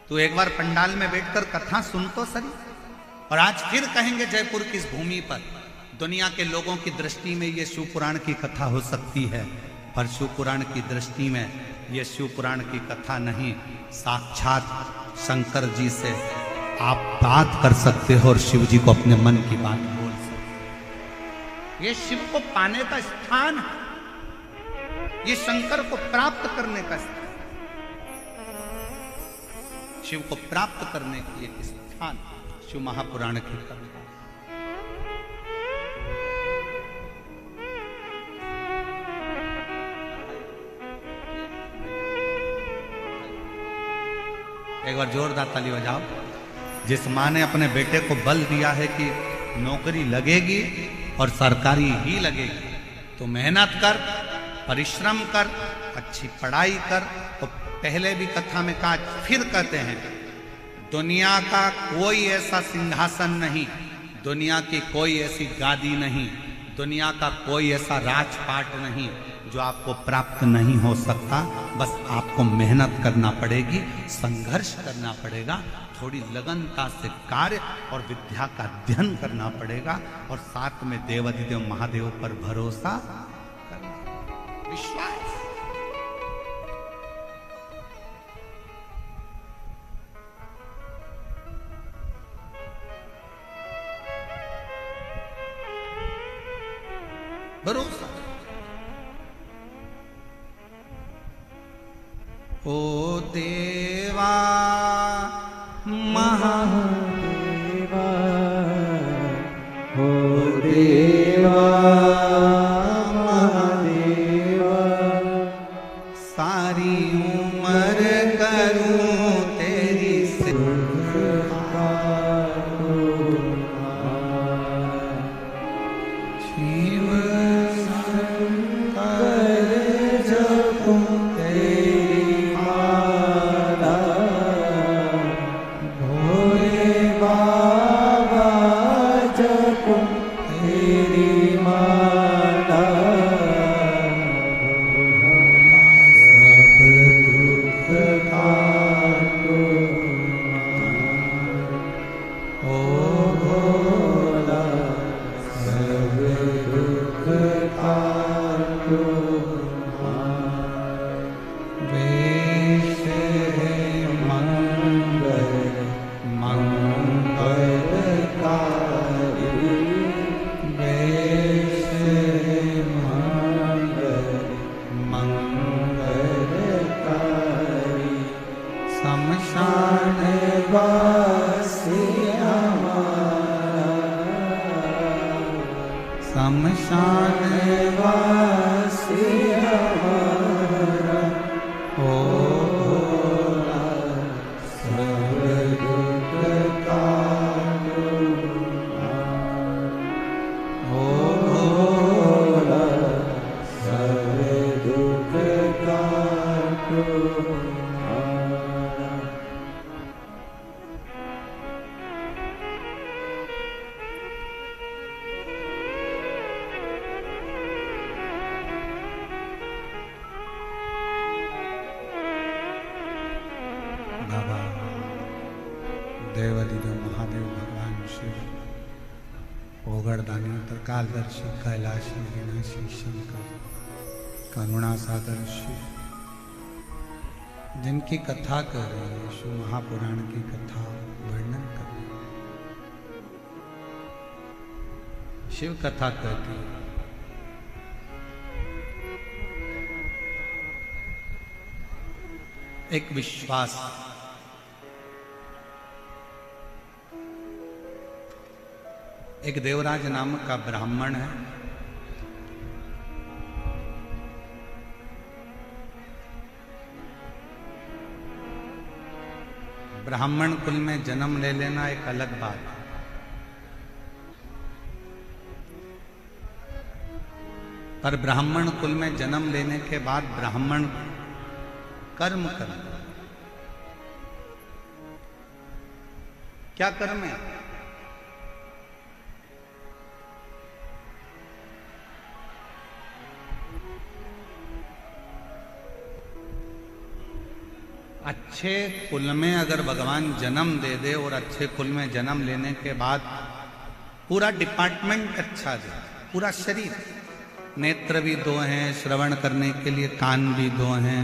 तू एक बार पंडाल में बैठकर कथा सुन तो सरी। और आज फिर कहेंगे जयपुर की इस भूमि पर दुनिया के लोगों की दृष्टि में ये शिव पुराण की कथा हो सकती है, पर शिव पुराण की दृष्टि में ये शिव पुराण की कथा नहीं, साक्षात शंकर जी से आप बात कर सकते हो और शिव जी को अपने मन की बात बोल सकते। ये शिव को पाने का स्थान है, ये शंकर को प्राप्त करने का स्थान, शिव को प्राप्त करने की एक स्थान शिव महापुराण की कविता। एक बार जोरदार ताली बजाओ। जिस मां ने अपने बेटे को बल दिया है कि नौकरी लगेगी और सरकारी ही लगेगी, तो मेहनत कर, परिश्रम कर, अच्छी पढ़ाई कर। तो पहले भी कथा में कहा, फिर कहते हैं, दुनिया का कोई ऐसा सिंहासन नहीं, दुनिया की कोई ऐसी गादी नहीं, दुनिया का कोई ऐसा राजपाट नहीं जो आपको प्राप्त नहीं हो सकता। बस आपको मेहनत करना पड़ेगी, संघर्ष करना पड़ेगा, थोड़ी लगनता से कार्य और विद्या का अध्ययन करना पड़ेगा, और साथ में देवाधिदेव महादेव पर भरोसा करना, विश्वास। भरोसा। ओ देवा महादेवा, ओ देवा महादेवा, सारी उम्र करूं तेरी सेवा, शिव शंकर जपूं भोगड़दानी त्रिकालदर्शी कैलाशी विनाशी शंकर करुणा सागर शिव, जिनकी कथा कर रहे हैं यीशु महापुराण की कथा वर्णन कर रहे हैं। शिव कथा कहती है एक विश्वास, एक देवराज नामक का ब्राह्मण है। ब्राह्मण कुल में जन्म ले लेना एक अलग बात है, पर ब्राह्मण कुल में जन्म लेने के बाद ब्राह्मण कर्म करना। क्या कर्म है? अच्छे कुल में अगर भगवान जन्म दे दे और अच्छे कुल में जन्म लेने के बाद पूरा डिपार्टमेंट अच्छा दे, पूरा शरीर, नेत्र भी दो हैं श्रवण करने के लिए, कान भी दो हैं,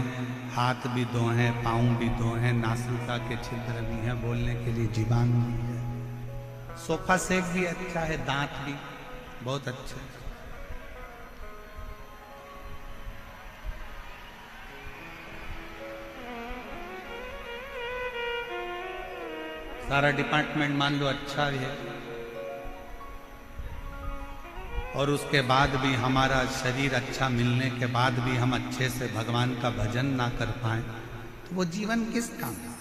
हाथ भी दो हैं, पाँव भी दो हैं, नासिका के छिद्र भी हैं, बोलने के लिए जीवान भी है, सोफा सेट भी अच्छा है, दांत भी बहुत अच्छे, सारा डिपार्टमेंट मान लो अच्छा है, और उसके बाद भी हमारा शरीर अच्छा मिलने के बाद भी हम अच्छे से भगवान का भजन ना कर पाए तो वो जीवन किस काम का?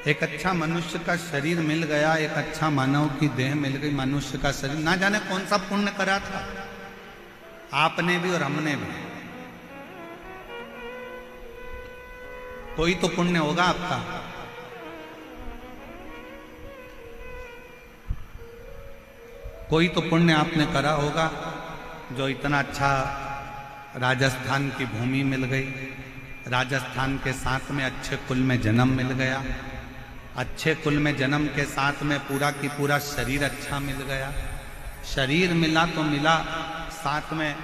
एक अच्छा मनुष्य का शरीर मिल गया, एक अच्छा मानव की देह मिल गई, मनुष्य का शरीर, ना जाने कौन सा पुण्य करा था आपने भी और हमने भी। कोई तो पुण्य होगा आपका, कोई तो पुण्य आपने करा होगा, जो इतना अच्छा राजस्थान की भूमि मिल गई, राजस्थान के साथ में अच्छे कुल में जन्म मिल गया, अच्छे कुल में जन्म के साथ में पूरा की पूरा शरीर अच्छा मिल गया, शरीर मिला तो मिला, साथ में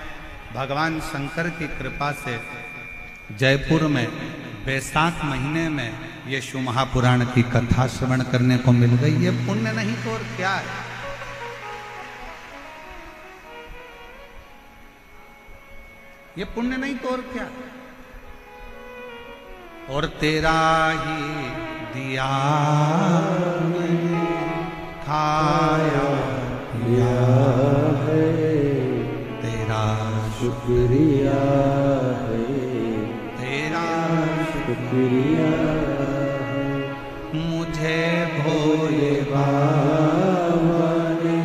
भगवान शंकर की कृपा से जयपुर में बैसाख महीने में यीशु महापुराण की कथा श्रवण करने को मिल गई। ये पुण्य नहीं तो और क्या है? ये पुण्य नहीं तो और क्या? और तेरा ही दिया मैंने खाया पिया है, तेरा शुक्रिया है, तेरा शुक्रिया है, मुझे भोले बाबा ने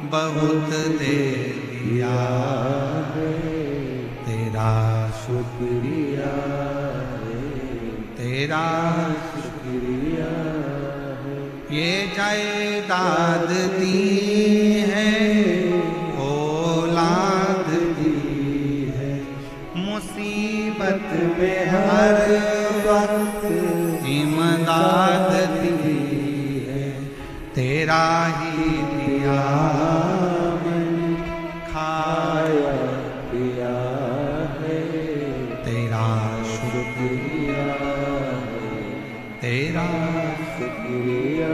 बहुत दे दिया है, तेरा शुक्रिया है, तेरा शुक्रिया है, ये जायदाद दी है, औलाद दी है, मुसीबत में हर वक्त इमदाद दी है, तेरा ही दिया मैंने खाया पिया है, तेरा शुक्रिया है, तेरा। शुक्रिया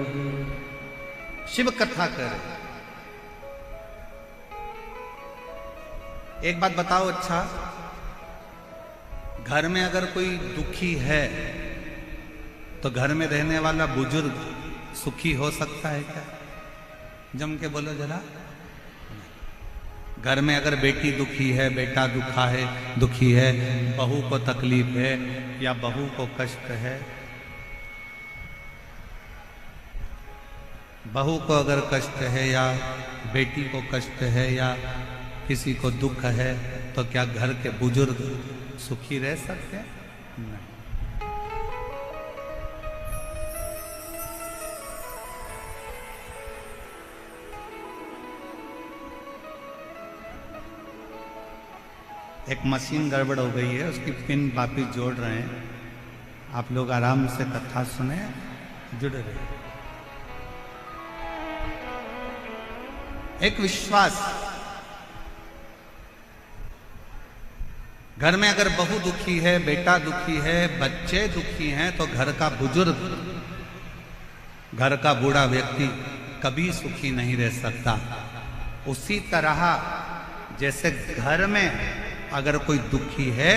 है। शिव कथा कर। एक बात बताओ, अच्छा घर में अगर कोई दुखी है तो घर में रहने वाला बुजुर्ग सुखी हो सकता है क्या? जम के बोलो जरा। घर में अगर बेटी दुखी है, बेटा दुखी है, बहू को तकलीफ है या बहू को कष्ट है, बहू को अगर कष्ट है या बेटी को कष्ट है या किसी को दुख है तो क्या घर के बुजुर्ग सुखी रह सकते हैं? नहीं। एक मशीन गड़बड़ हो गई है, उसकी पिन वापिस जोड़ रहे हैं, आप लोग आराम से कथा सुने, जुड़े रहे। एक विश्वास, घर में अगर बहू दुखी है, बेटा दुखी है, बच्चे दुखी हैं, तो घर का बुजुर्ग, घर का बूढ़ा व्यक्ति कभी सुखी नहीं रह सकता। उसी तरह जैसे घर में अगर कोई दुखी है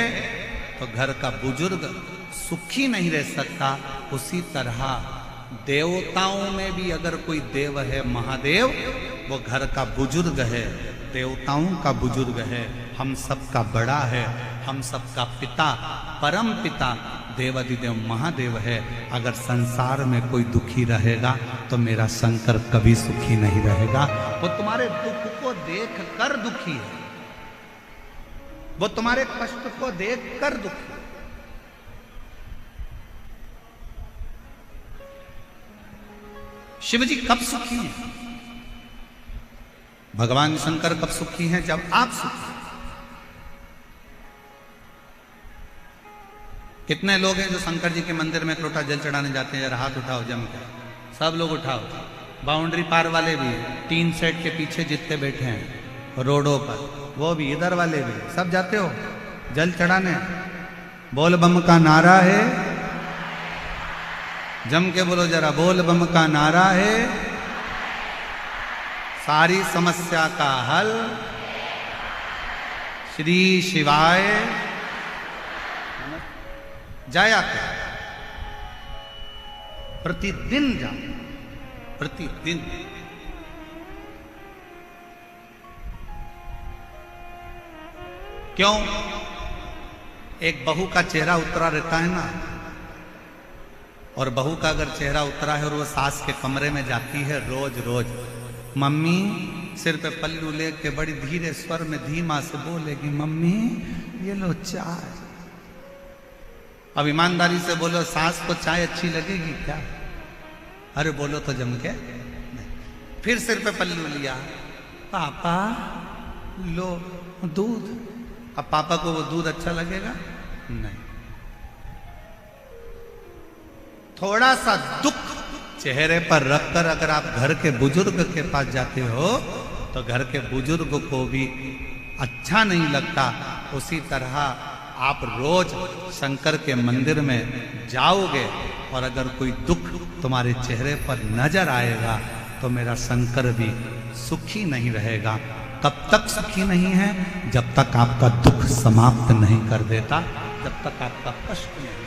तो घर का बुजुर्ग सुखी नहीं रह सकता, उसी तरह देवताओं में भी अगर कोई देव है, महादेव, वो घर का बुजुर्ग है, देवताओं का बुजुर्ग है, हम सबका बड़ा है, हम सबका पिता, परम पिता देवादिदेव महादेव है। अगर संसार में कोई दुखी रहेगा तो मेरा शंकर कभी सुखी नहीं रहेगा। वो तुम्हारे दुख को देख कर दुखी है, वो तुम्हारे कष्ट को देख कर दुखी है। शिव जी कब सुखी हैं? भगवान शंकर कब सुखी हैं? जब आप सुखी हैं। कितने लोग हैं जो शंकर जी के मंदिर में एक लोटा जल चढ़ाने जाते हैं? जरा हाथ उठाओ जम के, सब लोग उठाओ। बाउंड्री पार वाले भी, टीन सेट के पीछे जितने बैठे हैं रोडों पर, वो भी, इधर वाले भी, सब जाते हो जल चढ़ाने। बोल बम का नारा है, जम के बोलो जरा, बोल बम का नारा है, सारी समस्या का हल श्री शिवाय। जाया कर, प्रतिदिन जाओ, प्रतिदिन। क्यों? एक बहू का चेहरा उतरा रहता है ना, और बहू का अगर चेहरा उतरा है और वो सास के कमरे में जाती है रोज रोज, मम्मी सिर पे पल्लू लेके बड़ी धीरे स्वर में धीमा से बोलेगी, मम्मी ये लो चाय। अब ईमानदारी से बोलो, सास को चाय अच्छी लगेगी क्या? अरे बोलो तो जम के नहीं। फिर सिर पे पल्लू लिया, पापा लो दूध। अब पापा को वो दूध अच्छा लगेगा? नहीं। थोड़ा सा दुख चेहरे पर रखकर अगर आप घर के बुजुर्ग के पास जाते हो तो घर के बुजुर्ग को भी अच्छा नहीं लगता। उसी तरह आप रोज शंकर के मंदिर में जाओगे और अगर कोई दुख तुम्हारे चेहरे पर नजर आएगा तो मेरा शंकर भी सुखी नहीं रहेगा। कब तक सुखी नहीं है? जब तक आपका दुख समाप्त नहीं कर देता, जब तक आपका कष्ट नहीं।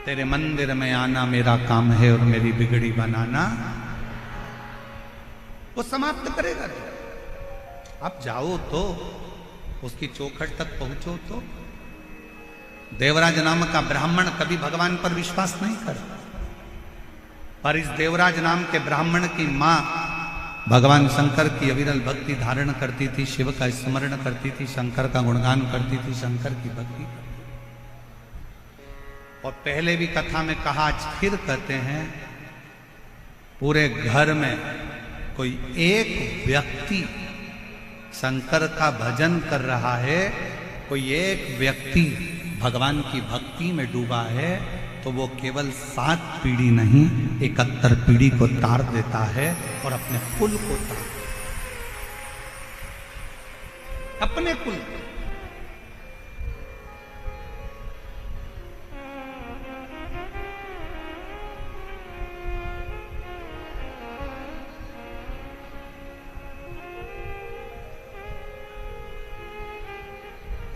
तेरे मंदिर में आना मेरा काम है और मेरी बिगड़ी बनाना वो समाप्त करेगा। आप जाओ तो उसकी चौखट तक पहुंचो तो। देवराज नाम का ब्राह्मण कभी भगवान पर विश्वास नहीं कर, पर इस देवराज नाम के ब्राह्मण की मां भगवान शंकर की अविरल भक्ति धारण करती थी, शिव का स्मरण करती थी, शंकर का गुणगान करती थी, शंकर की भक्ति। और पहले भी कथा में कहा, आज फिर कहते हैं, पूरे घर में कोई एक व्यक्ति शंकर का भजन कर रहा है, कोई एक व्यक्ति भगवान की भक्ति में डूबा है, तो वो केवल 7 पीढ़ी नहीं 71 पीढ़ी को तार देता है और अपने कुल को तार, अपने कुल को।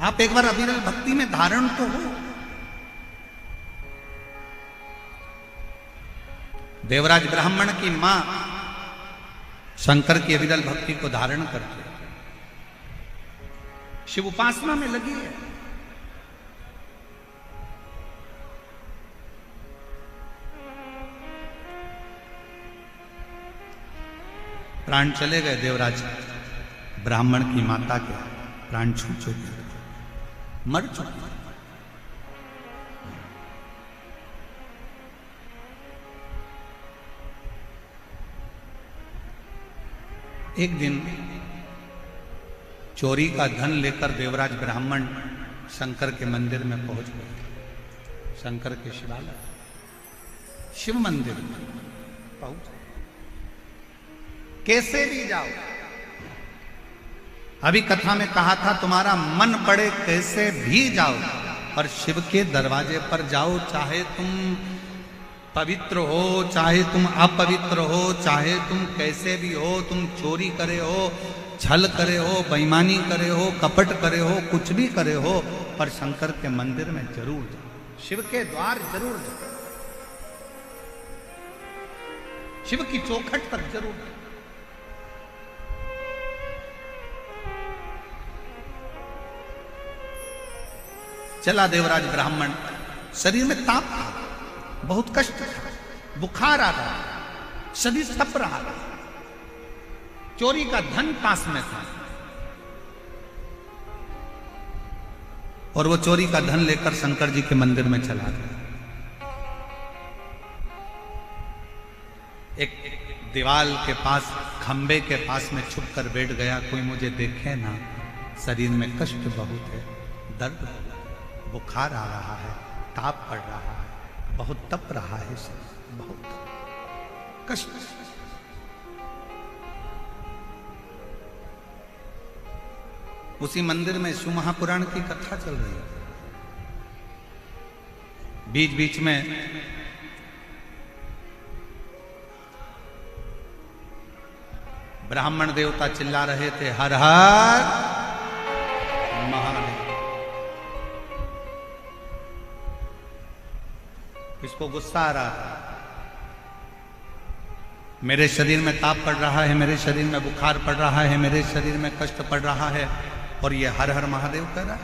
आप एक बार अविरल भक्ति में धारण तो हो। देवराज ब्राह्मण की मां शंकर की अविरल भक्ति को धारण करके शिव उपासना में लगी है। प्राण चले गए देवराज ब्राह्मण की माता के, प्राण छूट चुके, मर चुके। एक दिन चोरी का धन लेकर देवराज ब्राह्मण शंकर के मंदिर में पहुंच गए। शंकर के शिवालय शिव मंदिर में पहुंच, कैसे भी जाओ। अभी कथा में कहा था तुम्हारा मन पड़े कैसे भी जाओ, और शिव के दरवाजे पर जाओ, चाहे तुम पवित्र हो, चाहे तुम अपवित्र हो, चाहे तुम कैसे भी हो, तुम चोरी करे हो, छल करे हो, बेईमानी करे हो, कपट करे हो, कुछ भी करे हो, पर शंकर के मंदिर में जरूर जाओ, शिव के द्वार जरूर जाओ, शिव की चौखट तक जरूर जाओ। चला देवराज ब्राह्मण, शरीर में ताप था, बहुत कष्ट था, बुखार आ रहा, शरीर तप रहा था, चोरी का धन पास में था, और वो चोरी का धन लेकर शंकर जी के मंदिर में चला गया। एक दीवाल के पास, खंबे के पास में छुप कर बैठ गया, कोई मुझे देखे ना, शरीर में कष्ट बहुत है, दर्द, बुखार आ रहा है, ताप पड़ रहा है, बहुत तप रहा है, बहुत कष्ट। उसी मंदिर में शिव महापुराण की कथा चल रही है। बीच बीच में ब्राह्मण देवता चिल्ला रहे थे, हर हर महादेव। इसको गुस्सा आ रहा था, मेरे शरीर में ताप पड़ रहा है, मेरे शरीर में बुखार पड़ रहा है, मेरे शरीर में कष्ट पड़ रहा है, और ये हर हर महादेव कह रहा है।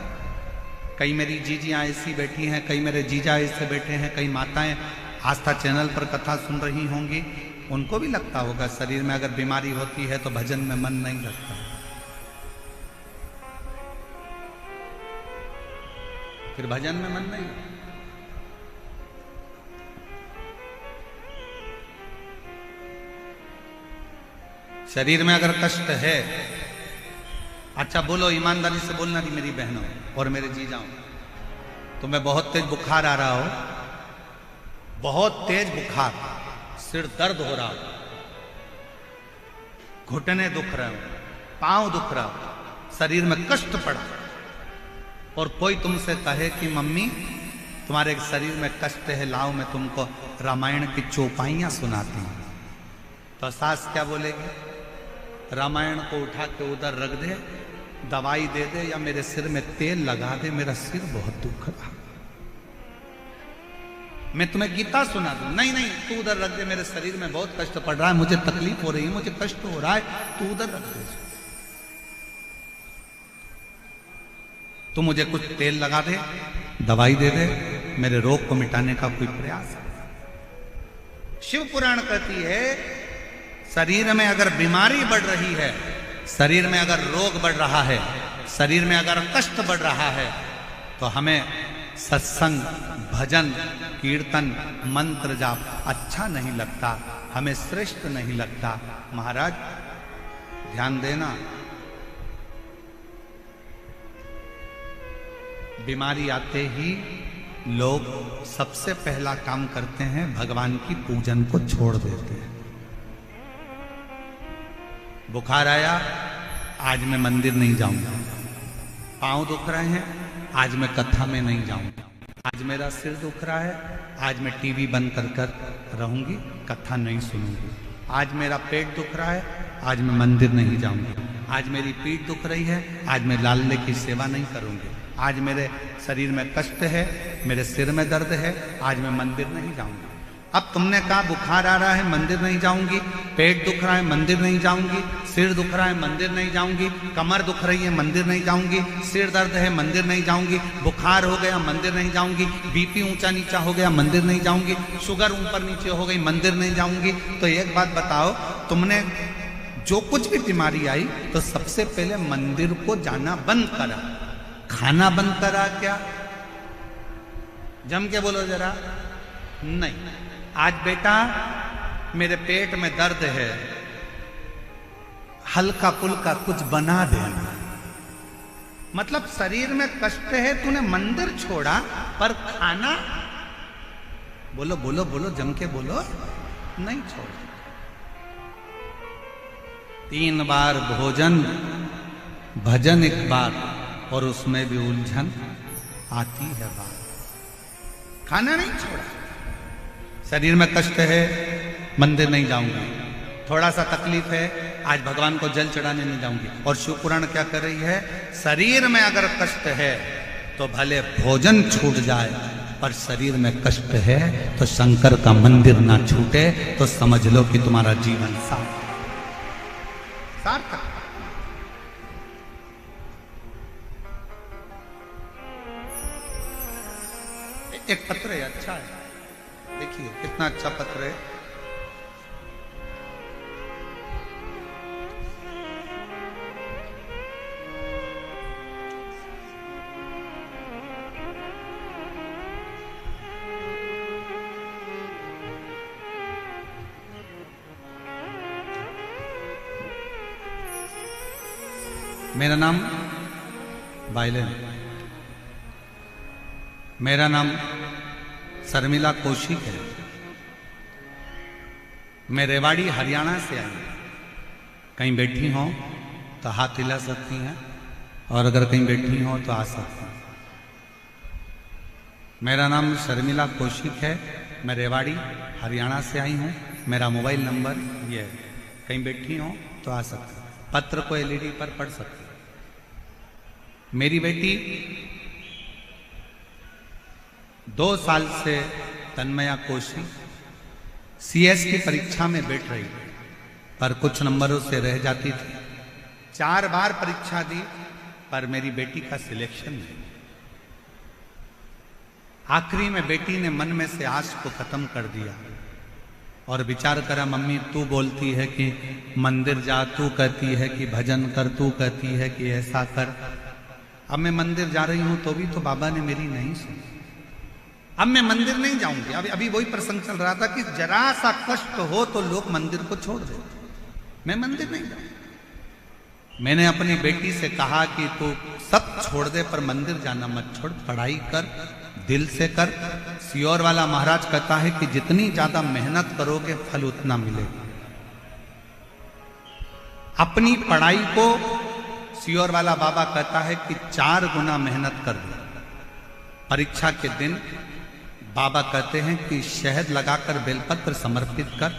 कई मेरी जीजियां ऐसी बैठी हैं, कई मेरे जीजा ऐसे बैठे हैं, कई माताएं आस्था चैनल पर कथा सुन रही होंगी, उनको भी लगता होगा शरीर में अगर बीमारी होती है तो भजन में मन नहीं लगता। फिर भजन में मन नहीं लगता। शरीर में अगर कष्ट है, अच्छा बोलो, ईमानदारी से बोलना थी मेरी बहनों और मेरे जीजाओं, तुम्हें बहुत तेज बुखार आ रहा हो, बहुत तेज बुखार, सिर दर्द हो रहा हो, घुटने दुख रहे हो, पांव दुख रहा हो, शरीर में कष्ट पड़ा, और कोई तुमसे कहे कि मम्मी तुम्हारे शरीर में कष्ट है, लाओ मैं तुमको रामायण की चौपाइयां सुनाती हूं, तो सास क्या बोलेगी? रामायण को उठा के उधर रख दे, दवाई दे दे, या मेरे सिर में तेल लगा दे, मेरा सिर बहुत दुख रहा, मैं तुम्हें गीता सुना दूं। नहीं नहीं, तू उधर रख दे, मेरे शरीर में बहुत कष्ट पड़ रहा है, मुझे तकलीफ हो रही है, मुझे कष्ट हो रहा है, तू उधर रख दे, तू मुझे कुछ तेल लगा दे, दवाई दे दे, मेरे रोग को मिटाने का कोई प्रयास है। शिव पुराण कहती है, शरीर में अगर बीमारी बढ़ रही है, शरीर में अगर रोग बढ़ रहा है, शरीर में अगर कष्ट बढ़ रहा है, तो हमें सत्संग, भजन, कीर्तन, मंत्र जाप अच्छा नहीं लगता, हमें श्रेष्ठ नहीं लगता। महाराज ध्यान देना, बीमारी आते ही लोग सबसे पहला काम करते हैं, भगवान की पूजन को छोड़ देते हैं। बुखार आया, आज मैं मंदिर नहीं जाऊंगा, पांव दुख रहे हैं, आज मैं कथा में नहीं जाऊंगा, आज मेरा सिर दुख रहा है, आज मैं टीवी बंद कर कर रहूंगी, कथा नहीं सुनूंगी, आज मेरा पेट दुख रहा है, आज मैं मंदिर नहीं जाऊंगी, आज मेरी पीठ दुख रही है, आज मैं लाले की सेवा नहीं करूंगी, आज मेरे शरीर में कष्ट है, मेरे सिर में दर्द है, आज मैं मंदिर नहीं जाऊंगी। अब तुमने कहा बुखार आ रहा है, मंदिर नहीं जाऊंगी, पेट दुख रहा है, मंदिर नहीं जाऊंगी, सिर दुख रहा है, मंदिर नहीं जाऊंगी, कमर दुख रही है, मंदिर नहीं जाऊंगी, सिर दर्द है, मंदिर नहीं जाऊंगी, बुखार हो गया, मंदिर नहीं जाऊंगी, बीपी ऊंचा नीचा हो गया, मंदिर नहीं जाऊंगी, शुगर ऊपर नीचे हो गई, मंदिर नहीं जाऊंगी। तो एक बात बताओ, तुमने जो कुछ भी बीमारी आई तो सबसे पहले मंदिर को जाना बंद करा, खाना बंद करा क्या? जम के बोलो जरा। नहीं, आज बेटा मेरे पेट में दर्द है, हल्का फुल्का कुछ बना देना, मतलब शरीर में कष्ट है, तूने मंदिर छोड़ा पर खाना, बोलो बोलो बोलो जम के बोलो, नहीं छोड़ा। 3 बार भोजन, भजन 1 बार, और उसमें भी उलझन आती है बात। खाना नहीं छोड़ा, शरीर में कष्ट है, मंदिर नहीं जाऊंगी, थोड़ा सा तकलीफ है, आज भगवान को जल चढ़ाने नहीं जाऊंगी। और शिव पुराण क्या कर रही है, शरीर में अगर कष्ट है तो भले भोजन छूट जाए, पर शरीर में कष्ट है तो शंकर का मंदिर ना छूटे, तो समझ लो कि तुम्हारा जीवन सार्थक। एक पत्र है, अच्छा है, देखिए कितना अच्छा पत्र है। मेरा नाम बाइलेन, मेरा नाम शर्मिला कौशिक है। मैं रेवाड़ी हरियाणा से आई। कहीं बैठी हो तो हाथ हिला सकती हैं, और अगर कहीं बैठी हो तो आ सकती हैं। मेरा नाम शर्मिला कौशिक है, मैं रेवाड़ी हरियाणा से आई हूँ। मेरा मोबाइल नंबर ये है, कहीं बैठी हो तो आ सकती हैं। पत्र को एलईडी पर पढ़ सकती हैं। मेरी बेटी 2 साल से तन्मया कोशी सीएस की परीक्षा में बैठ रही, पर कुछ नंबरों से रह जाती थी। 4 बार परीक्षा दी, पर मेरी बेटी का सिलेक्शन नहीं। आखिरी में बेटी ने मन में से आस को खत्म कर दिया और विचार करा, मम्मी तू बोलती है कि मंदिर जा, तू कहती है कि भजन कर, तू कहती है कि ऐसा कर। अब मैं मंदिर जा रही हूं तो भी तो बाबा ने मेरी नहीं सुनी। अब मैं मंदिर नहीं जाऊंगी। अभी वही प्रसंग चल रहा था कि जरा सा कष्ट हो तो लोग मंदिर को छोड़ देते। मैं मंदिर नहीं जाऊंगी। मैंने अपनी बेटी से कहा कि तू सब छोड़ दे, पर मंदिर जाना मत छोड़, पढ़ाई कर, दिल से कर। सियोर वाला महाराज कहता है कि जितनी ज्यादा मेहनत करोगे फल उतना मिलेगा। अपनी पढ़ाई को सियोर वाला बाबा कहता है कि 4 गुना मेहनत कर दो। परीक्षा के दिन बाबा कहते हैं कि शहद लगाकर बेलपत्र समर्पित कर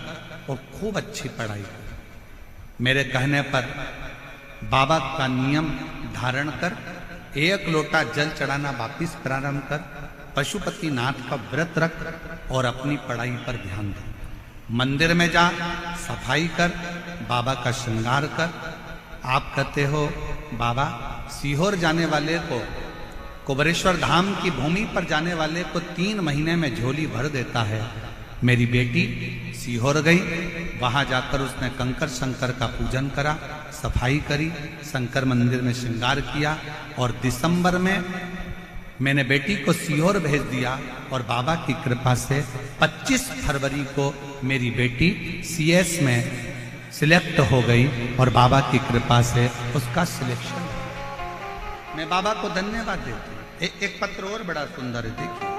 और खूब अच्छी पढ़ाई कर। मेरे कहने पर बाबा का नियम धारण कर, 1 लोटा जल चढ़ाना वापिस प्रारंभ कर, पशुपति नाथ का व्रत रख और अपनी पढ़ाई पर ध्यान दे। मंदिर में जा, सफाई कर, बाबा का श्रृंगार कर। आप कहते हो बाबा सीहोर जाने वाले को, कुबरेश्वर धाम की भूमि पर जाने वाले को 3 महीने में झोली भर देता है। मेरी बेटी सीहोर गई, वहां जाकर उसने कंकर शंकर का पूजन करा, सफाई करी, शंकर मंदिर में श्रृंगार किया, और दिसंबर में मैंने बेटी को सीहोर भेज दिया। और बाबा की कृपा से 25 फरवरी को मेरी बेटी सीएस में सिलेक्ट हो गई, और बाबा की कृपा से उसका सिलेक्शन। मैं बाबा को धन्यवाद देती हूँ। एक पत्र और बड़ा सुंदर है, देखिए।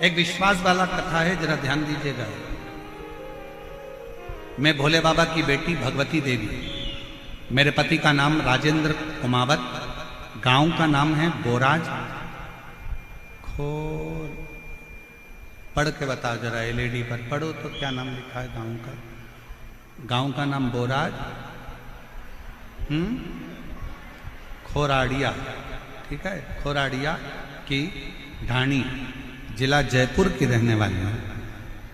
एक विश्वास वाला कथा है, जरा ध्यान दीजिएगा। मैं भोले बाबा की बेटी भगवती देवी, मेरे पति का नाम राजेंद्र कुमावत, गांव का नाम है बोराज खोर। पढ़ के बताओ जरा, एलईडी पर पढ़ो तो क्या नाम लिखा है गांव का। गांव का नाम बोराज खोराड़िया, ठीक है, खोराड़िया की ढाणी, जिला जयपुर की रहने वाली हूँ।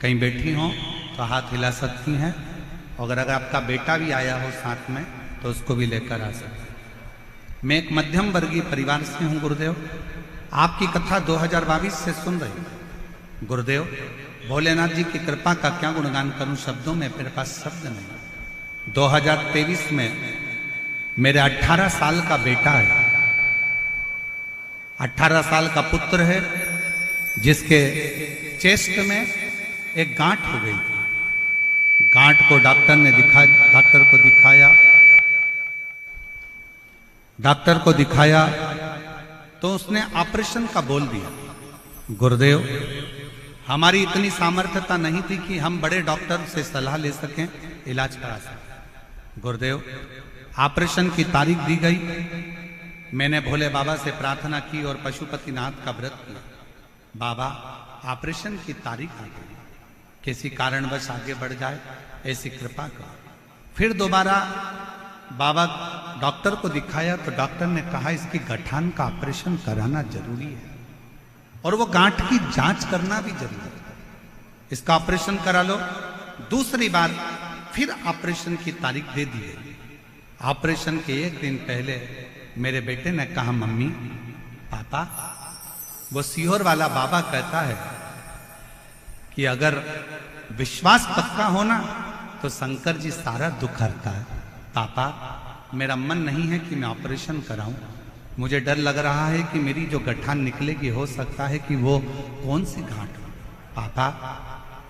कहीं बैठी हो तो हाथ हिला सकती हैं, और अगर आपका बेटा भी आया हो साथ में तो उसको भी लेकर आ सकते हैं। मैं एक मध्यम वर्गीय परिवार से हूँ गुरुदेव। आपकी कथा 2022 से सुन रही हूं। गुरुदेव, भोलेनाथ जी की कृपा का क्या गुणगान करूं, शब्दों में मेरे पास शब्द नहीं। 2023 में मेरे 18 साल का बेटा है, 18 साल का पुत्र है, जिसके चेस्ट में एक गांठ हो गई। गांठ को डॉक्टर को दिखाया तो उसने ऑपरेशन का बोल दिया। गुरुदेव, हमारी इतनी सामर्थ्यता नहीं थी कि हम बड़े डॉक्टर से सलाह ले सकें, इलाज करा सकें। गुरुदेव, ऑपरेशन की तारीख दी गई। मैंने भोले बाबा से प्रार्थना की और पशुपतिनाथ का व्रत किया। बाबा, ऑपरेशन की तारीख आ गई, किसी कारणवश आगे बढ़ जाए ऐसी कृपा करो। फिर दोबारा बाबा डॉक्टर को दिखाया तो डॉक्टर ने कहा इसकी गठान का ऑपरेशन कराना जरूरी है और वो गांठ की जांच करना भी जरूरी है, इसका ऑपरेशन करा लो। दूसरी बार फिर ऑपरेशन की तारीख दे दी गई। ऑपरेशन के एक दिन पहले मेरे बेटे ने कहा, मम्मी पापा, वो सीहोर वाला बाबा कहता है कि अगर विश्वास पक्का होना तो शंकर जी सारा दुख हरता है। पापा, मेरा मन नहीं है कि मैं ऑपरेशन कराऊं, मुझे डर लग रहा है कि मेरी जो गठान निकलेगी हो सकता है कि वो कौन सी गांठ हो। पापा,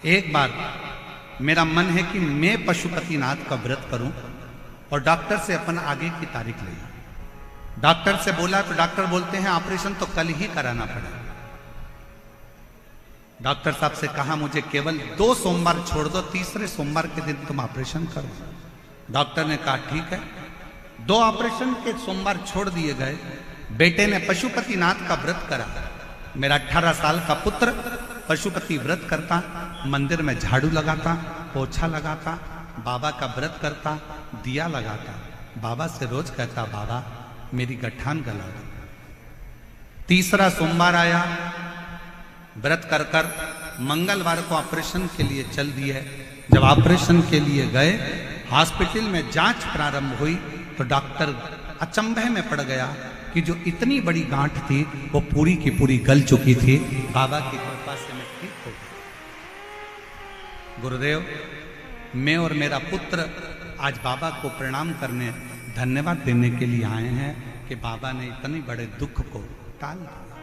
एक बार मेरा मन है कि मैं पशुपतिनाथ का व्रत करूं और डॉक्टर से अपन आगे की तारीख ले। डॉक्टर से बोला तो डॉक्टर बोलते हैं ऑपरेशन तो कल ही कराना पड़ेगा। डॉक्टर साहब से कहा मुझे केवल 2 सोमवार छोड़ दो, तीसरे सोमवार के दिन तुम ऑपरेशन करो। डॉक्टर ने कहा ठीक है। 2 ऑपरेशन के सोमवार छोड़ दिए गए। बेटे ने पशुपतिनाथ का व्रत करा। मेरा 18 साल का पुत्र पशुपति व्रत करता, मंदिर में झाड़ू लगाता, पोछा लगाता, बाबा का व्रत करता, दिया लगाता, बाबा से रोज कहता, बाबा मेरी गठान गला दो। तीसरा सोमवार आया, व्रत कर कर मंगलवार को ऑपरेशन के लिए चल दिए। जब ऑपरेशन के लिए गए, हॉस्पिटल में जांच प्रारंभ हुई तो डॉक्टर अचंभे में पड़ गया कि जो इतनी बड़ी गांठ थी वो पूरी की पूरी गल चुकी थी। बाबा की कृपा से मैं ठीक हो गया। गुरुदेव, मैं और मेरा पुत्र आज बाबा को प्रणाम करने, धन्यवाद देने के लिए आए हैं कि बाबा ने इतने बड़े दुख को टाल दिया।